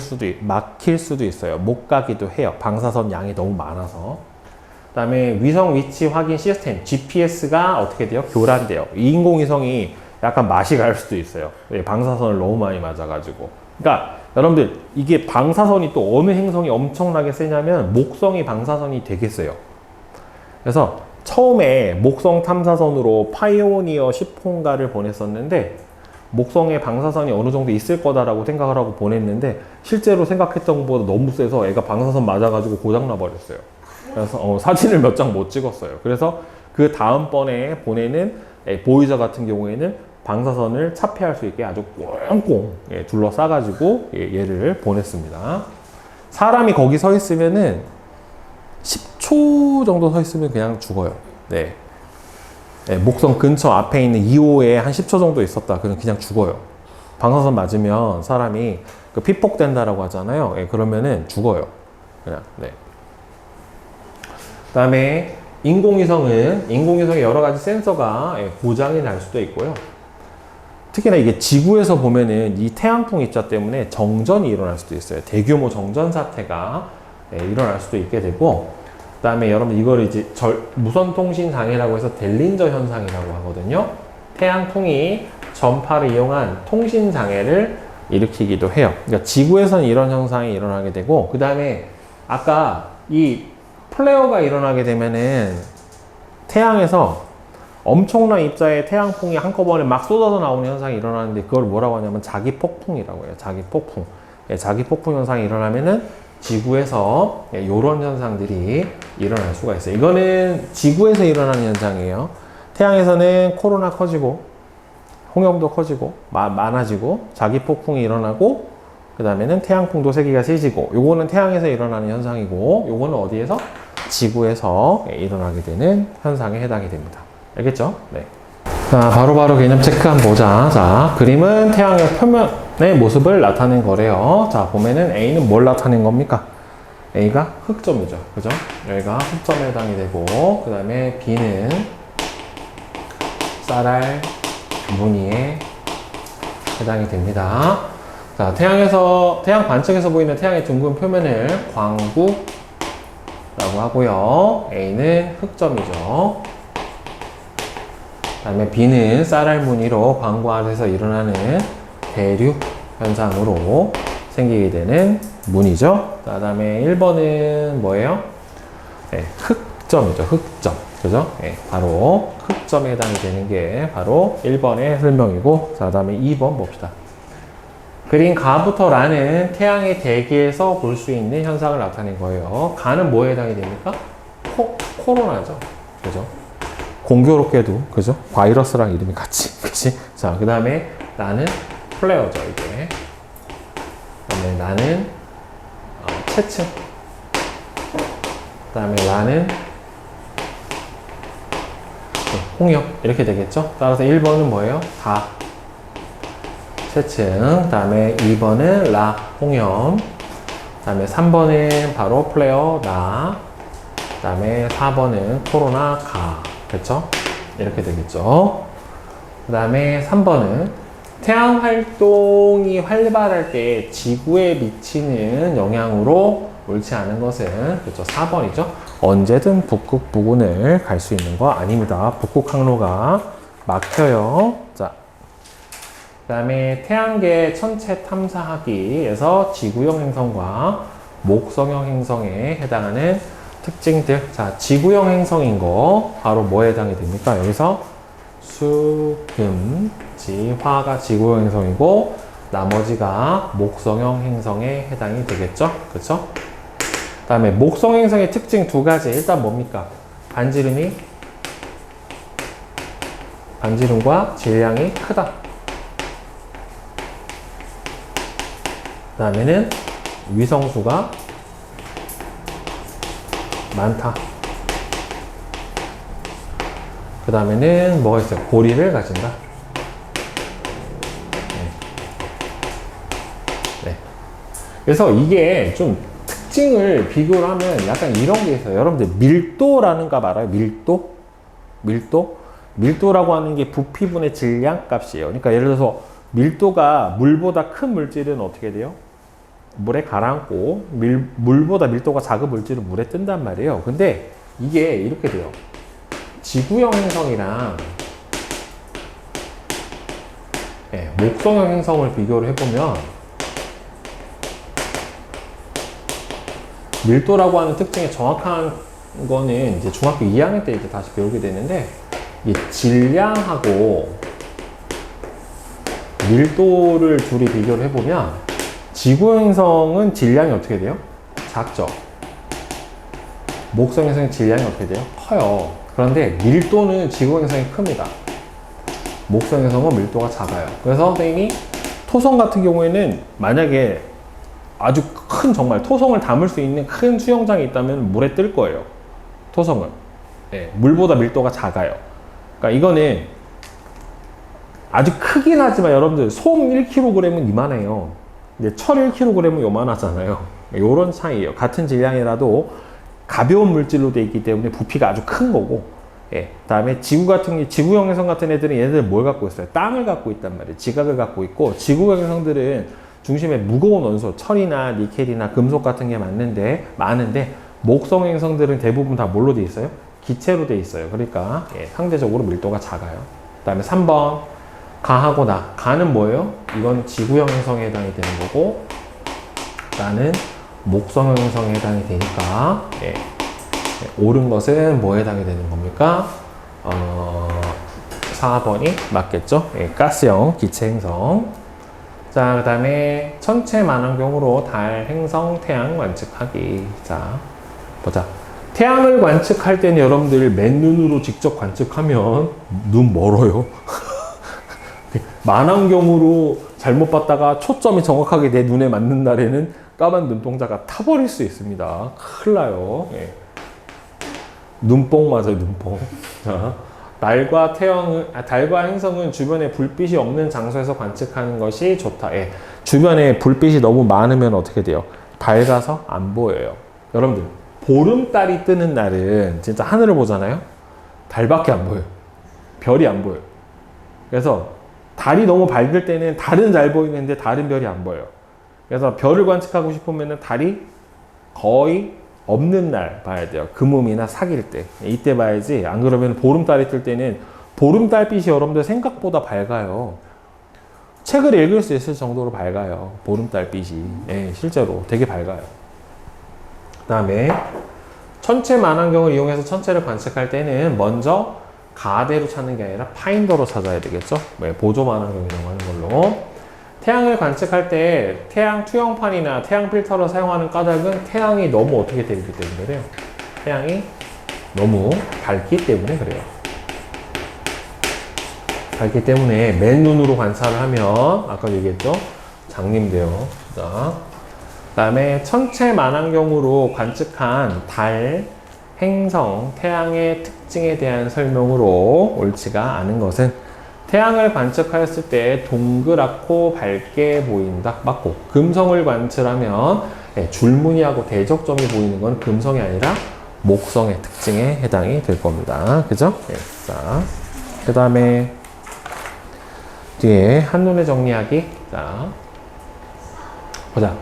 수도 있어요. 못 가기도 해요. 방사선 양이 너무 많아서. 그 다음에 위성 위치 확인 시스템 GPS가 어떻게 돼요? 교란돼요. 인공위성이 약간 맛이 갈 수도 있어요. 방사선을 너무 많이 맞아가지고. 그러니까 여러분들 이게 방사선이 또 어느 행성이 엄청나게 세냐면 목성이 방사선이 되게 세요. 그래서 처음에 목성 탐사선으로 파이오니어 10호인가를 보냈었는데 목성에 방사선이 어느 정도 있을 거다라고 생각을 하고 보냈는데 실제로 생각했던 것보다 너무 세서 애가 방사선 맞아가지고 고장나 버렸어요. 그래서 사진을 몇 장 못 찍었어요. 그래서 그 다음번에 보내는 보이저 같은 경우에는 방사선을 차폐할 수 있게 아주 꽁꽁 둘러싸가지고 얘를 보냈습니다. 사람이 거기 서 있으면은 10초 정도 서 있으면 그냥 죽어요. 네. 목성 근처 앞에 있는 2호에 한 10초 정도 있었다. 그냥 죽어요. 방사선 맞으면 사람이 피폭된다라고 하잖아요. 그러면은 죽어요. 그냥. 네. 그 다음에 인공위성에 여러 가지 센서가 고장이 날 수도 있고요. 특히나 이게 지구에서 보면은 이 태양풍 입자 때문에 정전이 일어날 수도 있어요. 대규모 정전 사태가 일어날 수도 있게 되고, 그 다음에 여러분 이걸 이제 무선통신 장애라고 해서 델린저 현상이라고 하거든요. 태양풍이 전파를 이용한 통신 장애를 일으키기도 해요. 그러니까 지구에서는 이런 현상이 일어나게 되고, 그 다음에 아까 이 플레어가 일어나게 되면은 태양에서 엄청난 입자의 태양풍이 한꺼번에 막 쏟아져 나오는 현상이 일어나는데 그걸 뭐라고 하냐면 자기폭풍이라고 해요. 자기폭풍. 자기폭풍 현상이 일어나면은 지구에서 이런 현상들이 일어날 수가 있어요. 이거는 지구에서 일어나는 현상이에요. 태양에서는 코로나 커지고 홍염도 커지고 많아지고 자기폭풍이 일어나고 그 다음에는 태양풍도 세기가 세지고, 요거는 태양에서 일어나는 현상이고, 요거는 어디에서? 지구에서 일어나게 되는 현상에 해당이 됩니다. 알겠죠? 네. 자, 바로바로 개념 체크 한번 보자. 자, 그림은 태양의 표면의 모습을 나타낸 거래요. 자, 보면은 A는 뭘 나타낸 겁니까? A가 흑점이죠. 그죠? 여기가 흑점에 해당이 되고, 그 다음에 B는 쌀알 무늬에 해당이 됩니다. 자, 태양 관측에서 보이는 태양의 둥근 표면을 광구라고 하고요. A는 흑점이죠. 그 다음에 B는 쌀알 무늬로 광구 아래에서 일어나는 대류 현상으로 생기게 되는 무늬죠. 그 다음에 1번은 뭐예요? 네, 흑점이죠. 흑점. 그죠? 네, 바로 흑점에 해당이 되는 게 바로 1번의 설명이고, 자, 그 다음에 2번 봅시다. 그린 가부터 라는 태양의 대기에서 볼 수 있는 현상을 나타낸 거예요. 가는 뭐에 해당이 됩니까? 코로나죠. 그죠? 공교롭게도, 그죠? 바이러스랑 이름이 같이. 그치? 자, 그 다음에 나는 플레어죠, 이게. 그 다음에 나는 체층. 그 다음에 나는 홍역. 이렇게 되겠죠? 따라서 1번은 뭐예요? 다. 체층. 그 다음에 2번은 라, 홍염. 그 다음에 3번은 바로 플레어, 나. 그 다음에 4번은 코로나, 가. 그렇죠? 이렇게 되겠죠. 그 다음에 3번은 태양 활동이 활발할 때 지구에 미치는 영향으로 옳지 않은 것은, 그렇죠? 4번이죠. 언제든 북극 부근을 갈 수 있는 거 아닙니다. 북극 항로가 막혀요. 자, 그 다음에 태양계 천체 탐사하기에서 지구형 행성과 목성형 행성에 해당하는 특징들. 자, 지구형 행성인 거 바로 뭐에 해당이 됩니까? 여기서 수, 금, 지, 화가 지구형 행성이고 나머지가 목성형 행성에 해당이 되겠죠? 그쵸? 그 다음에 목성 행성의 특징 두 가지. 일단 뭡니까? 반지름과 질량이 크다. 그 다음에는 위성수가 많다. 그 다음에는 뭐가 있어요? 고리를 가진다. 그래서 이게 좀 특징을 비교를 하면 약간 이런 게 있어요. 여러분들 밀도라는 값 알아요? 밀도? 밀도라고 하는 게 부피분의 질량 값이에요. 그러니까 예를 들어서 밀도가 물보다 큰 물질은 어떻게 돼요? 물에 가라앉고 물보다 밀도가 작은 물질은 물에 뜬단 말이에요. 근데 이게 이렇게 돼요. 지구형 행성이랑 목성형 행성을 비교를 해보면 밀도라고 하는 특징의 정확한 거는 이제 중학교 2학년 때 이제 다시 배우게 되는데, 이 질량하고 밀도를 둘이 비교를 해보면 지구 행성은 질량이 어떻게 돼요? 작죠. 목성 행성의 질량이 어떻게 돼요? 커요. 그런데 밀도는 지구 행성이 큽니다. 목성 행성은 밀도가 작아요. 그래서 선생님이 토성 같은 경우에는 만약에 아주 큰, 정말 토성을 담을 수 있는 큰 수영장이 있다면 물에 뜰 거예요. 토성은. 물보다 밀도가 작아요. 그러니까 이거는 아주 크긴 하지만 여러분들 솜 1kg은 이만해요. 근데 철 1kg은 요만하잖아요. 요런 차이예요. 같은 질량이라도 가벼운 물질로 되어 있기 때문에 부피가 아주 큰 거고, 다음에 지구형 행성 같은 애들은 얘네들 뭘 갖고 있어요? 땅을 갖고 있단 말이에요. 지각을 갖고 있고, 지구형 행성들은 중심에 무거운 원소, 철이나 니켈이나 금속 같은 게 많은데, 목성 행성들은 대부분 다 뭘로 되어 있어요? 기체로 되어 있어요. 그러니까 상대적으로 밀도가 작아요. 그 다음에 3번 가하고 나. 가는 뭐예요? 이건 지구형 행성에 해당이 되는 거고, 나는 목성형 행성에 해당이 되니까 옳은 것은 뭐에 해당이 되는 겁니까? 4번이 맞겠죠? 가스형 기체 행성. 자, 그 다음에 천체 만환경으로 달, 행성, 태양 관측하기. 자, 보자. 태양을 관측할 때는 여러분들 맨눈으로 직접 관측하면 눈 멀어요. 만환경으로 잘못 봤다가 초점이 정확하게 내 눈에 맞는 날에는 까만 눈동자가 타버릴 수 있습니다. 큰일 나요. 눈뽕 맞아요, 눈뽕. 자, 달과 행성은 주변에 불빛이 없는 장소에서 관측하는 것이 좋다. 주변에 불빛이 너무 많으면 어떻게 돼요? 밝아서 안 보여요. 여러분들, 보름달이 뜨는 날은 진짜 하늘을 보잖아요? 달밖에 안 보여요. 별이 안 보여요. 그래서 달이 너무 밝을 때는 달은 잘 보이는데 다른 별이 안 보여요. 그래서 별을 관측하고 싶으면 달이 거의 없는 날 봐야 돼요. 금음이나 사기일 때. 이때 봐야지. 안 그러면 보름달이 뜰 때는 보름달빛이 여러분들 생각보다 밝아요. 책을 읽을 수 있을 정도로 밝아요. 보름달빛이. 실제로 되게 밝아요. 그 다음에 천체 만환경을 이용해서 천체를 관측할 때는 먼저 가대로 찾는 게 아니라 파인더로 찾아야 되겠죠. 보조 만환경 이용하는 걸로. 태양을 관측할 때 태양 투영판이나 태양 필터를 사용하는 까닭은 태양이 너무 어떻게 되기 때문에 그래요. 태양이 너무 밝기 때문에 그래요. 밝기 때문에 맨눈으로 관찰을 하면 아까 얘기했죠. 장님돼요. 자, 그 다음에 천체 만환경으로 관측한 달, 행성, 태양의 특징에 대한 설명으로 옳지가 않은 것은 태양을 관측하였을 때 동그랗고 밝게 보인다. 맞고, 금성을 관측하면 줄무늬하고 대적점이 보이는 건 금성이 아니라 목성의 특징에 해당이 될 겁니다. 그죠? 자, 그 다음에 뒤에 한눈에 정리하기. 자, 보자.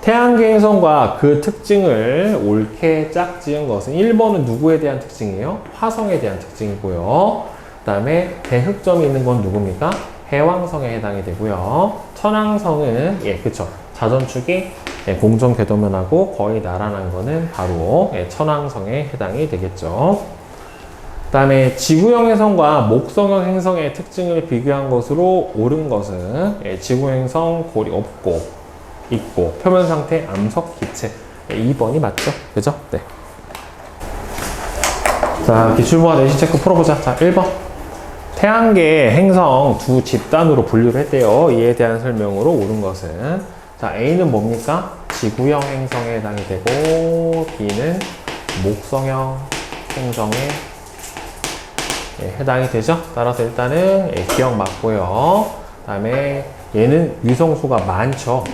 태양계 행성과 그 특징을 옳게 짝지은 것은 1번은 누구에 대한 특징이에요? 화성에 대한 특징이고요. 그 다음에 대흑점이 있는 건 누굽니까? 해왕성에 해당이 되고요. 천왕성은 그쵸. 자전축이 공정 궤도면하고 거의 나란한 거는 바로 천왕성에 해당이 되겠죠. 그 다음에 지구형 행성과 목성형 행성의 특징을 비교한 것으로 옳은 것은 지구형 행성 골이 없고 있고 표면 상태 암석 기체. 2번이 맞죠? 그죠? 네. 자, 기출모아 내신 체크 풀어보자. 자, 1번. 태양계 행성 두 집단으로 분류를 했대요. 이에 대한 설명으로 옳은 것은, 자, A는 뭡니까? 지구형 행성에 해당이 되고, B는 목성형 행성에 해당이 되죠. 따라서 일단은 기억 맞고요. 그 다음에 얘는 위성수가 많죠.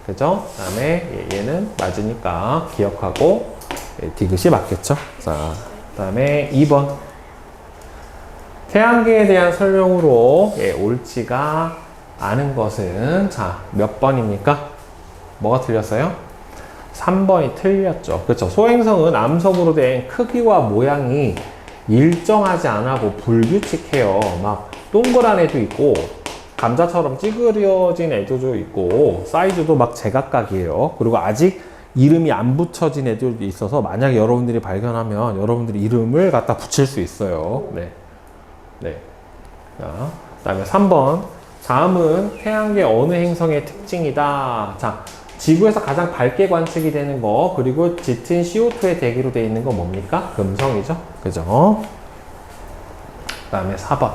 그죠? 그 다음에 얘는 맞으니까 기억하고 디귿이 맞겠죠? 자, 그 다음에 2번. 태양계에 대한 설명으로 옳지가 않은 것은 자, 몇 번입니까? 뭐가 틀렸어요? 3번이 틀렸죠. 그렇죠. 소행성은 암석으로 된 크기와 모양이 일정하지 않고 불규칙해요. 막 동그란 애도 있고 감자처럼 찌그러진 애도 있고 사이즈도 막 제각각이에요. 그리고 아직 이름이 안 붙여진 애들도 있어서 만약에 여러분들이 발견하면 여러분들이 이름을 갖다 붙일 수 있어요. 네. 네. 자, 그 다음에 3번. 다음은 태양계 어느 행성의 특징이다. 자, 지구에서 가장 밝게 관측이 되는 거, 그리고 짙은 CO2의 대기로 되어 있는 거 뭡니까? 금성이죠. 그죠? 그 다음에 4번.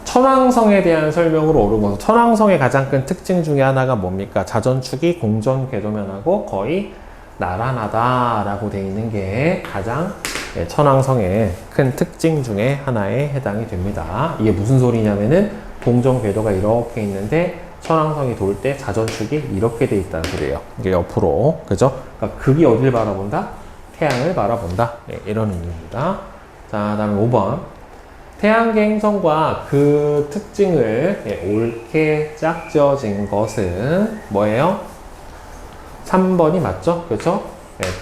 천왕성에 대한 설명으로 옳은 것은 천왕성의 가장 큰 특징 중에 하나가 뭡니까? 자전축이 공전 궤도면하고 거의 나란하다라고 되어 있는 게 가장 천왕성의 큰 특징 중에 하나에 해당이 됩니다. 이게 무슨 소리냐면은 공전 궤도가 이렇게 있는데 천왕성이 돌 때 자전축이 이렇게 돼 있다는 소리예요. 이게 옆으로, 그죠? 그러니까 극이 어딜 바라본다? 태양을 바라본다. 이런 의미입니다. 자, 다음에 5번. 태양계 행성과 그 특징을 옳게 짝지어진 것은 뭐예요? 3번이 맞죠? 그렇죠?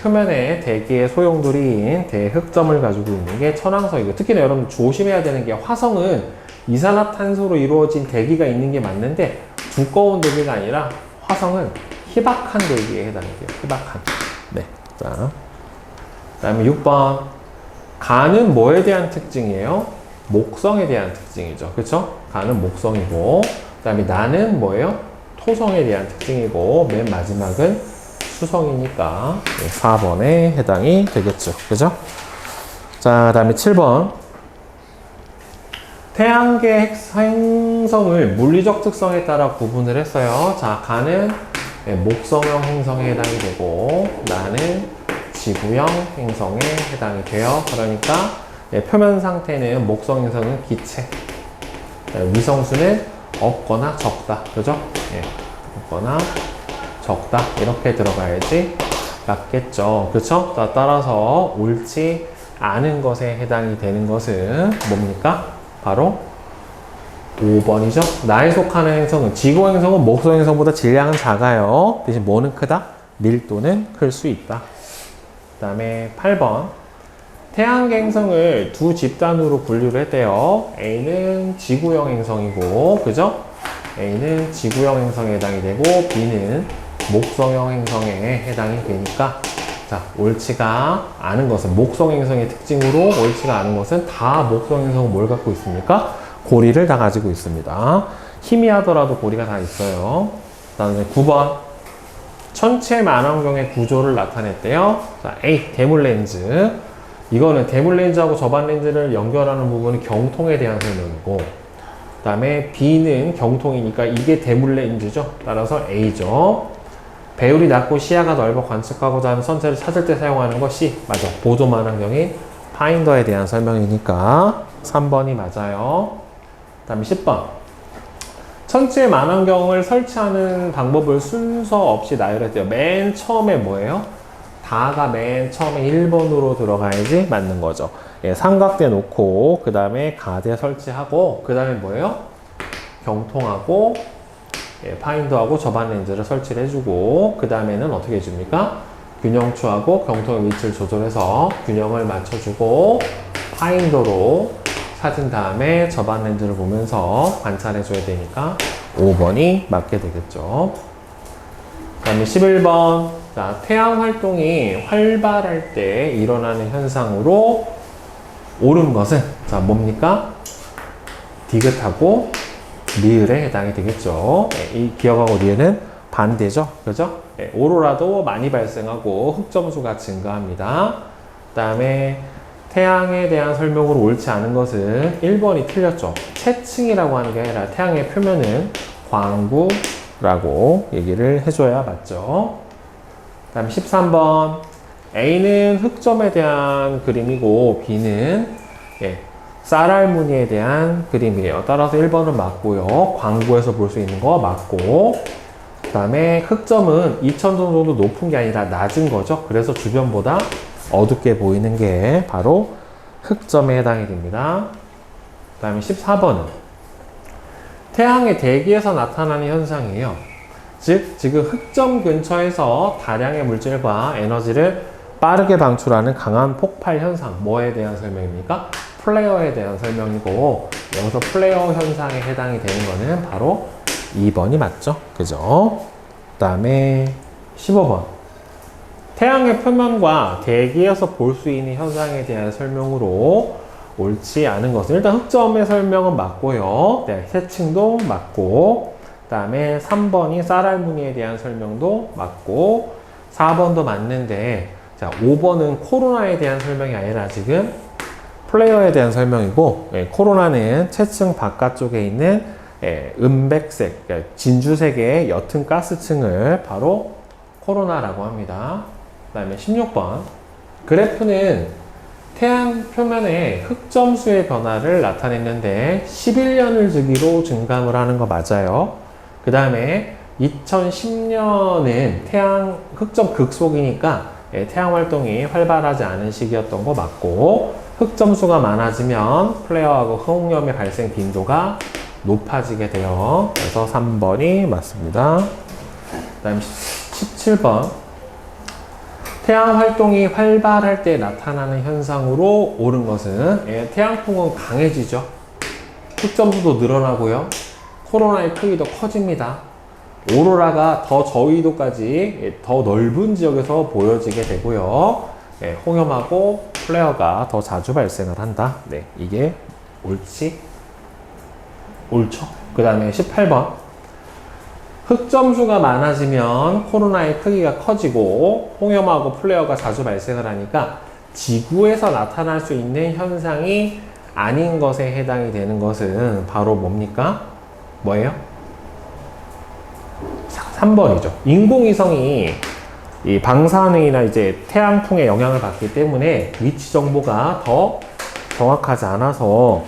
표면에 대기의 소용돌이인 대흑점을 가지고 있는 게 천왕성이고, 특히나 여러분 조심해야 되는 게 화성은 이산화탄소로 이루어진 대기가 있는 게 맞는데 두꺼운 대기가 아니라 화성은 희박한 대기에 해당이 돼요. 희박한. 네. 자, 그 다음에 6번. 간은 뭐에 대한 특징이에요? 목성에 대한 특징이죠. 그쵸? 간은 목성이고, 그 다음에 나는 뭐예요? 토성에 대한 특징이고, 맨 마지막은 수성이니까 4번에 해당이 되겠죠. 그죠? 자, 그 다음에 7번. 태양계 행성을 물리적 특성에 따라 구분을 했어요. 자, 간은 목성형 행성에 해당이 되고, 나는 지구형 행성에 해당이 돼요. 그러니까 표면 상태는 목성 행성은 기체, 위성수는 없거나 적다. 그죠? 없거나 적다. 이렇게 들어가야지 맞겠죠. 그렇죠? 따라서 옳지 않은 것에 해당이 되는 것은 뭡니까? 바로 5번이죠. 나에 속하는 행성은, 지구 행성은 목성 행성보다 질량은 작아요. 대신 뭐는 크다? 밀도는 클 수 있다. 그 다음에 8번. 태양계 행성을 두 집단으로 분류를 했대요. A는 지구형 행성이고, 그죠? A는 지구형 행성에 해당이 되고, B는 목성형 행성에 해당이 되니까, 자, 옳지가 않은 것은, 목성 행성의 특징으로 옳지가 않은 것은 다 목성 행성은 뭘 갖고 있습니까? 고리를 다 가지고 있습니다. 희미하더라도 고리가 다 있어요. 그 다음에 9번. 천체 만원경의 구조를 나타냈대요. 자, A. 대물 렌즈. 이거는 대물 렌즈하고 저반 렌즈를 연결하는 부분은 경통에 대한 설명이고, 그 다음에 B는 경통이니까 이게 대물 렌즈죠. 따라서 A죠. 배율이 낮고 시야가 넓어 관측하고자 하는 선체를 찾을 때 사용하는 것이 맞아. 보조 만원경인 파인더에 대한 설명이니까 3번이 맞아요. 그 다음에 10번. 천체 만원경을 설치하는 방법을 순서 없이 나열했대요. 맨 처음에 뭐예요? 다가 맨 처음에 1번으로 들어가야지 맞는 거죠. 삼각대 놓고, 그 다음에 가대 설치하고, 그 다음에 뭐예요? 경통하고, 파인더하고 저반 렌즈를 설치를 해주고, 그 다음에는 어떻게 해줍니까? 균형추하고 경통의 위치를 조절해서 균형을 맞춰주고, 파인더로 찾은 다음에 저반 렌즈를 보면서 관찰해줘야 되니까 5번이 맞게 되겠죠. 그 다음에 11번. 자, 태양 활동이 활발할 때 일어나는 현상으로 옳은 것은, 자, 뭡니까? 디귿하고 리을에 해당이 되겠죠. 이 기억하고 리을은 반대죠. 그죠? 오로라도 많이 발생하고 흑점수가 증가합니다. 그 다음에 태양에 대한 설명으로 옳지 않은 것은 1번이 틀렸죠. 채층이라고 하는 게 아니라 태양의 표면은 광구라고 얘기를 해줘야 맞죠. 그 다음에 13번. A는 흑점에 대한 그림이고 B는 쌀알 무늬에 대한 그림이에요. 따라서 1번은 맞고요. 광구에서 볼 수 있는 거 맞고, 그 다음에 흑점은 2000도 정도 높은 게 아니라 낮은 거죠. 그래서 주변보다 어둡게 보이는 게 바로 흑점에 해당이 됩니다. 그 다음에 14번은 태양의 대기에서 나타나는 현상이에요. 즉, 지금 흑점 근처에서 다량의 물질과 에너지를 빠르게 방출하는 강한 폭발 현상. 뭐에 대한 설명입니까? 플레어에 대한 설명이고, 여기서 플레어 현상에 해당이 되는 거는 바로 2번이 맞죠? 그죠? 그 다음에 15번. 태양의 표면과 대기에서 볼 수 있는 현상에 대한 설명으로 옳지 않은 것은, 일단 흑점의 설명은 맞고요. 네, 해칭도 맞고, 그 다음에 3번이 쌀알무늬에 대한 설명도 맞고, 4번도 맞는데, 자, 5번은 코로나에 대한 설명이 아니라 지금 플레이어에 대한 설명이고, 코로나는 채층 바깥쪽에 있는 은백색, 그러니까 진주색의 옅은 가스층을 바로 코로나라고 합니다. 그 다음에 16번. 그래프는 태양 표면의 흑점수의 변화를 나타냈는데 11년을 주기로 증감을 하는 거 맞아요. 그 다음에 2010년은 태양 흑점 극속이니까 태양 활동이 활발하지 않은 시기였던 거 맞고, 흑점수가 많아지면 플레어하고 흥룡염의 발생 빈도가 높아지게 돼요. 그래서 3번이 맞습니다. 그 다음에 17번. 태양 활동이 활발할 때 나타나는 현상으로 옳은 것은, 태양풍은 강해지죠. 흑점수도 늘어나고요. 코로나의 크기도 커집니다. 오로라가 더 저위도까지 더 넓은 지역에서 보여지게 되고요. 홍염하고 플레어가 더 자주 발생을 한다. 네, 이게 옳죠. 그 다음에 18번. 흑점수가 많아지면 코로나의 크기가 커지고 홍염하고 플레어가 자주 발생을 하니까 지구에서 나타날 수 있는 현상이 아닌 것에 해당이 되는 것은 바로 뭡니까? 뭐예요? 3번이죠. 인공위성이 이 방사능이나 이제 태양풍의 영향을 받기 때문에 위치 정보가 더 정확하지 않아서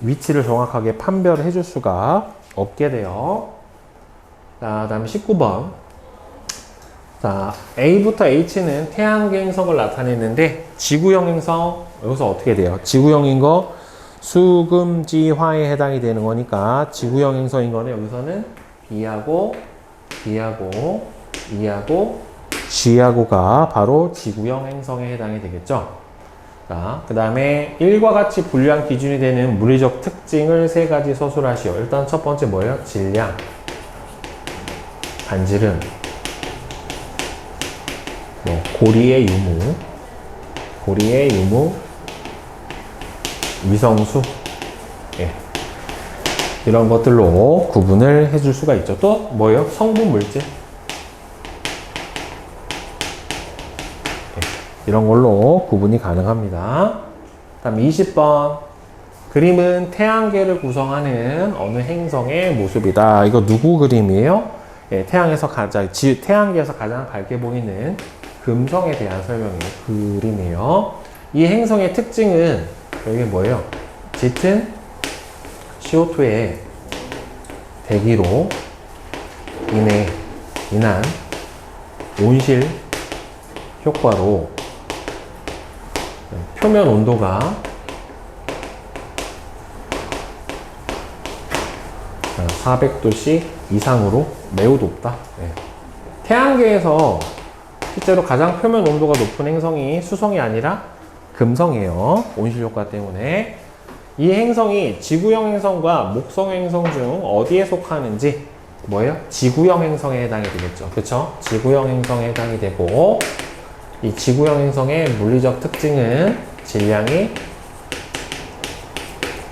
위치를 정확하게 판별을 해줄 수가 없게 돼요. 자, 다음에 19번. 자, A부터 H는 태양계 행성을 나타냈는데 지구형 행성, 여기서 어떻게 돼요? 지구형인 거 수금지화에 해당이 되는 거니까 지구형 행성인 거는 여기서는 B하고 E하고 G하고가 바로 지구형 행성에 해당이 되겠죠. 자, 그 다음에 1과 같이 분류한 기준이 되는 물리적 특징을 3가지 서술하시오. 일단 첫 번째 뭐예요? 질량, 반지름, 고리의 유무, 위성수, 이런 것들로 구분을 해줄 수가 있죠. 또 뭐예요? 성분 물질, 이런 걸로 구분이 가능합니다. 다음 20번. 그림은 태양계를 구성하는 어느 행성의 모습이다. 이거 누구 그림이에요? 태양계에서 가장 밝게 보이는 금성에 대한 설명이에요. 그림이에요. 이 행성의 특징은 여기 뭐예요? 짙은 CO2의 대기로 인한 온실 효과로 표면 온도가 400도씨 이상으로 매우 높다. 태양계에서 실제로 가장 표면 온도가 높은 행성이 수성이 아니라 금성이에요. 온실 효과 때문에. 이 행성이 지구형 행성과 목성 행성 중 어디에 속하는지 뭐예요? 지구형 행성에 해당이 되겠죠. 그쵸? 지구형 행성에 해당이 되고, 이 지구형 행성의 물리적 특징은 질량이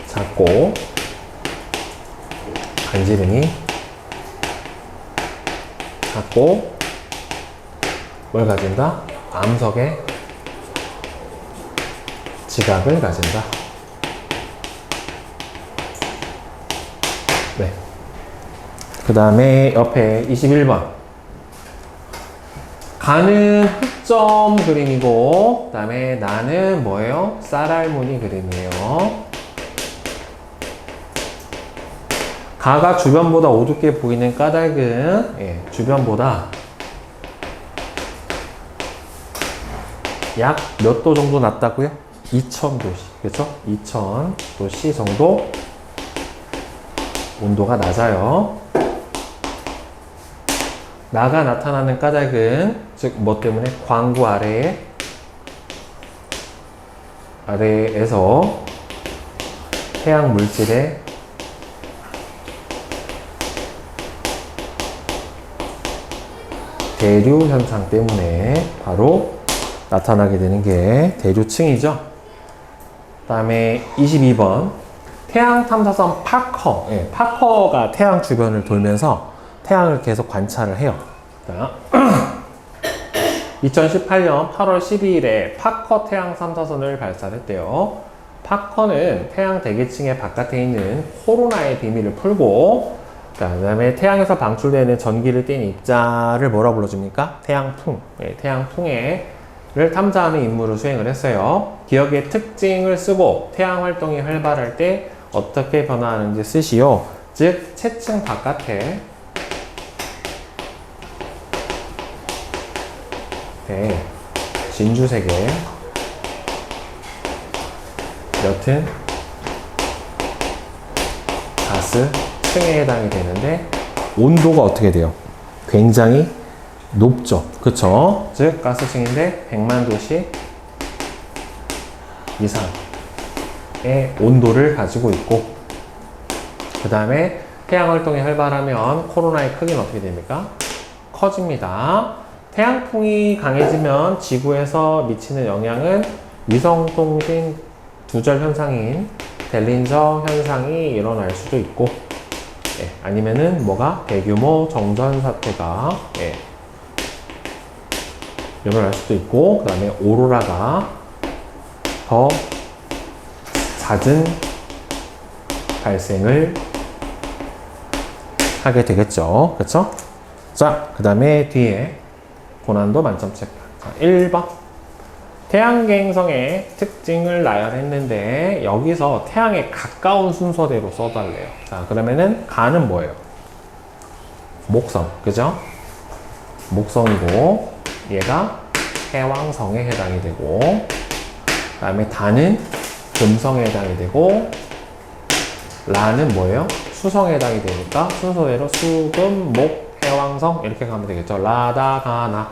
작고 반지름이 작고 뭘 가진다? 암석의 지각을 가진다. 네. 그 다음에 옆에 21번. 가는 흑점 그림이고, 그 다음에 나는 뭐예요? 쌀알무늬 그림이에요. 가가 주변보다 어둡게 보이는 까닭은 예, 주변보다 약 몇 도 정도 낮다고요? 2000도씨. 그렇죠? 2000도씨 정도 온도가 낮아요. 나가 나타나는 까닭은 즉 뭐 때문에 광구 아래에서 태양 물질의 대류 현상 때문에 바로 나타나게 되는 게 대류층이죠. 그 다음에 22번 태양 탐사선 파커. 예, 파커가 태양 주변을 돌면서 태양을 계속 관찰을 해요. 2018년 8월 12일에 파커 태양 탐사선을 발사했대요. 파커는 태양 대기층의 바깥에 있는 코로나의 비밀을 풀고 그 다음에 태양에서 방출되는 전기를 띤 입자를 뭐라 불러줍니까? 태양풍. 예, 태양풍을 탐사하는 임무를 수행을 했어요. 기억의 특징을 쓰고 태양 활동이 활발할 때 어떻게 변화하는지 쓰시오. 즉 채층 바깥에 진주색의 옅은 가스 층에 해당이 되는데 온도가 어떻게 돼요? 굉장히 높죠. 그쵸? 즉 가스층인데 100만 도씨 이상의 온도를 가지고 있고 그 다음에 태양 활동이 활발하면 코로나의 크기는 어떻게 됩니까? 커집니다. 태양풍이 강해지면 지구에서 미치는 영향은 위성통신 두절 현상인 델린저 현상이 일어날 수도 있고 예, 아니면은 뭐가 대규모 정전 사태가 예, 일어날 수도 있고 그 다음에 오로라가 더 잦은 발생을 하게 되겠죠. 그쵸? 자, 그 다음에 뒤에 고난도 만점 체크. 자, 1번. 태양계행성의 특징을 나열했는데 여기서 태양에 가까운 순서대로 써달래요. 자, 그러면은 가는 뭐예요? 목성. 그죠? 목성이고 얘가 해왕성에 해당이 되고 그 다음에 다는 금성에 해당이 되고 라는 뭐예요? 수성에 해당이 되니까 순서대로 수, 금, 목, 해왕성 이렇게 가면 되겠죠. 라다 가나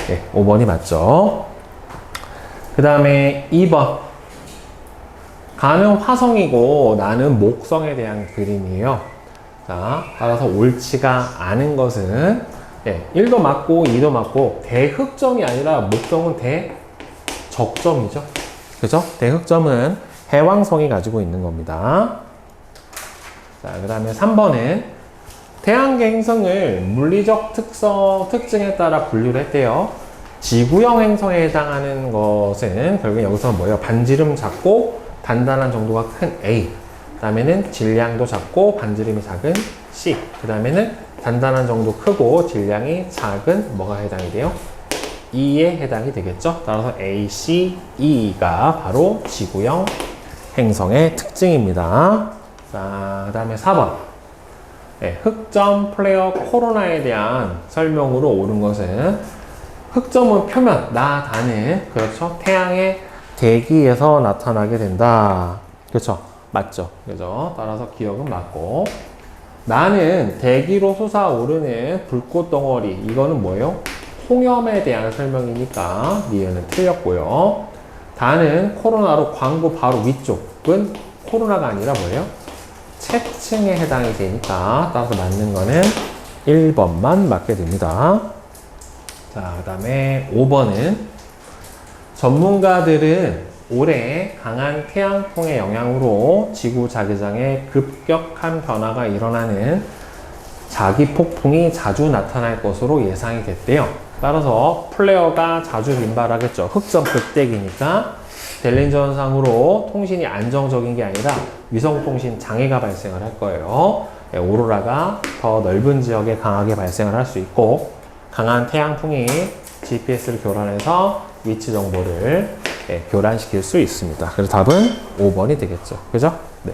네, 5번이 맞죠. 그 다음에 2번 가는 화성이고 나는 목성에 대한 그림이에요. 자, 따라서 옳지가 않은 것은 네, 1도 맞고 2도 맞고 대흑점이 아니라 목성은 대적점이죠. 그죠? 대흑점은 해왕성이 가지고 있는 겁니다. 자, 그 다음에 3번은 태양계 행성을 물리적 특징에 따라 분류를 했대요. 지구형 행성에 해당하는 것은 결국 여기서 뭐예요? 반지름 작고 단단한 정도가 큰 A. 그 다음에는 질량도 작고 반지름이 작은 C. 그 다음에는 단단한 정도 크고 질량이 작은 뭐가 해당이 돼요? E에 해당이 되겠죠. 따라서 A, C, E가 바로 지구형 행성의 특징입니다. 자, 그 다음에 4번. 네, 흑점 플레어 코로나에 대한 설명으로 옳은 것은 흑점은 표면, 다는 그렇죠. 태양의 대기에서 나타나게 된다. 그렇죠. 맞죠. 그죠. 따라서 기억은 맞고 나는 대기로 솟아오르는 불꽃 덩어리 이거는 뭐예요? 홍염에 대한 설명이니까 니은은 틀렸고요. 다는 코로나로 광구 바로 위쪽은 코로나가 아니라 뭐예요? 채층에 해당이 되니까 따라서 맞는 거는 1번만 맞게 됩니다. 자, 그 다음에 5번은 전문가들은 올해 강한 태양풍의 영향으로 지구 자기장에 급격한 변화가 일어나는 자기폭풍이 자주 나타날 것으로 예상이 됐대요. 따라서 플레어가 자주 빈발하겠죠. 흑점 극대기니까 델린저 현상으로 통신이 안정적인 게 아니라 위성통신 장애가 발생을 할 거예요. 네, 오로라가 더 넓은 지역에 강하게 발생을 할 수 있고 강한 태양풍이 GPS를 교란해서 위치 정보를 교란시킬 수 있습니다. 그래서 답은 5번이 되겠죠. 그죠? 네.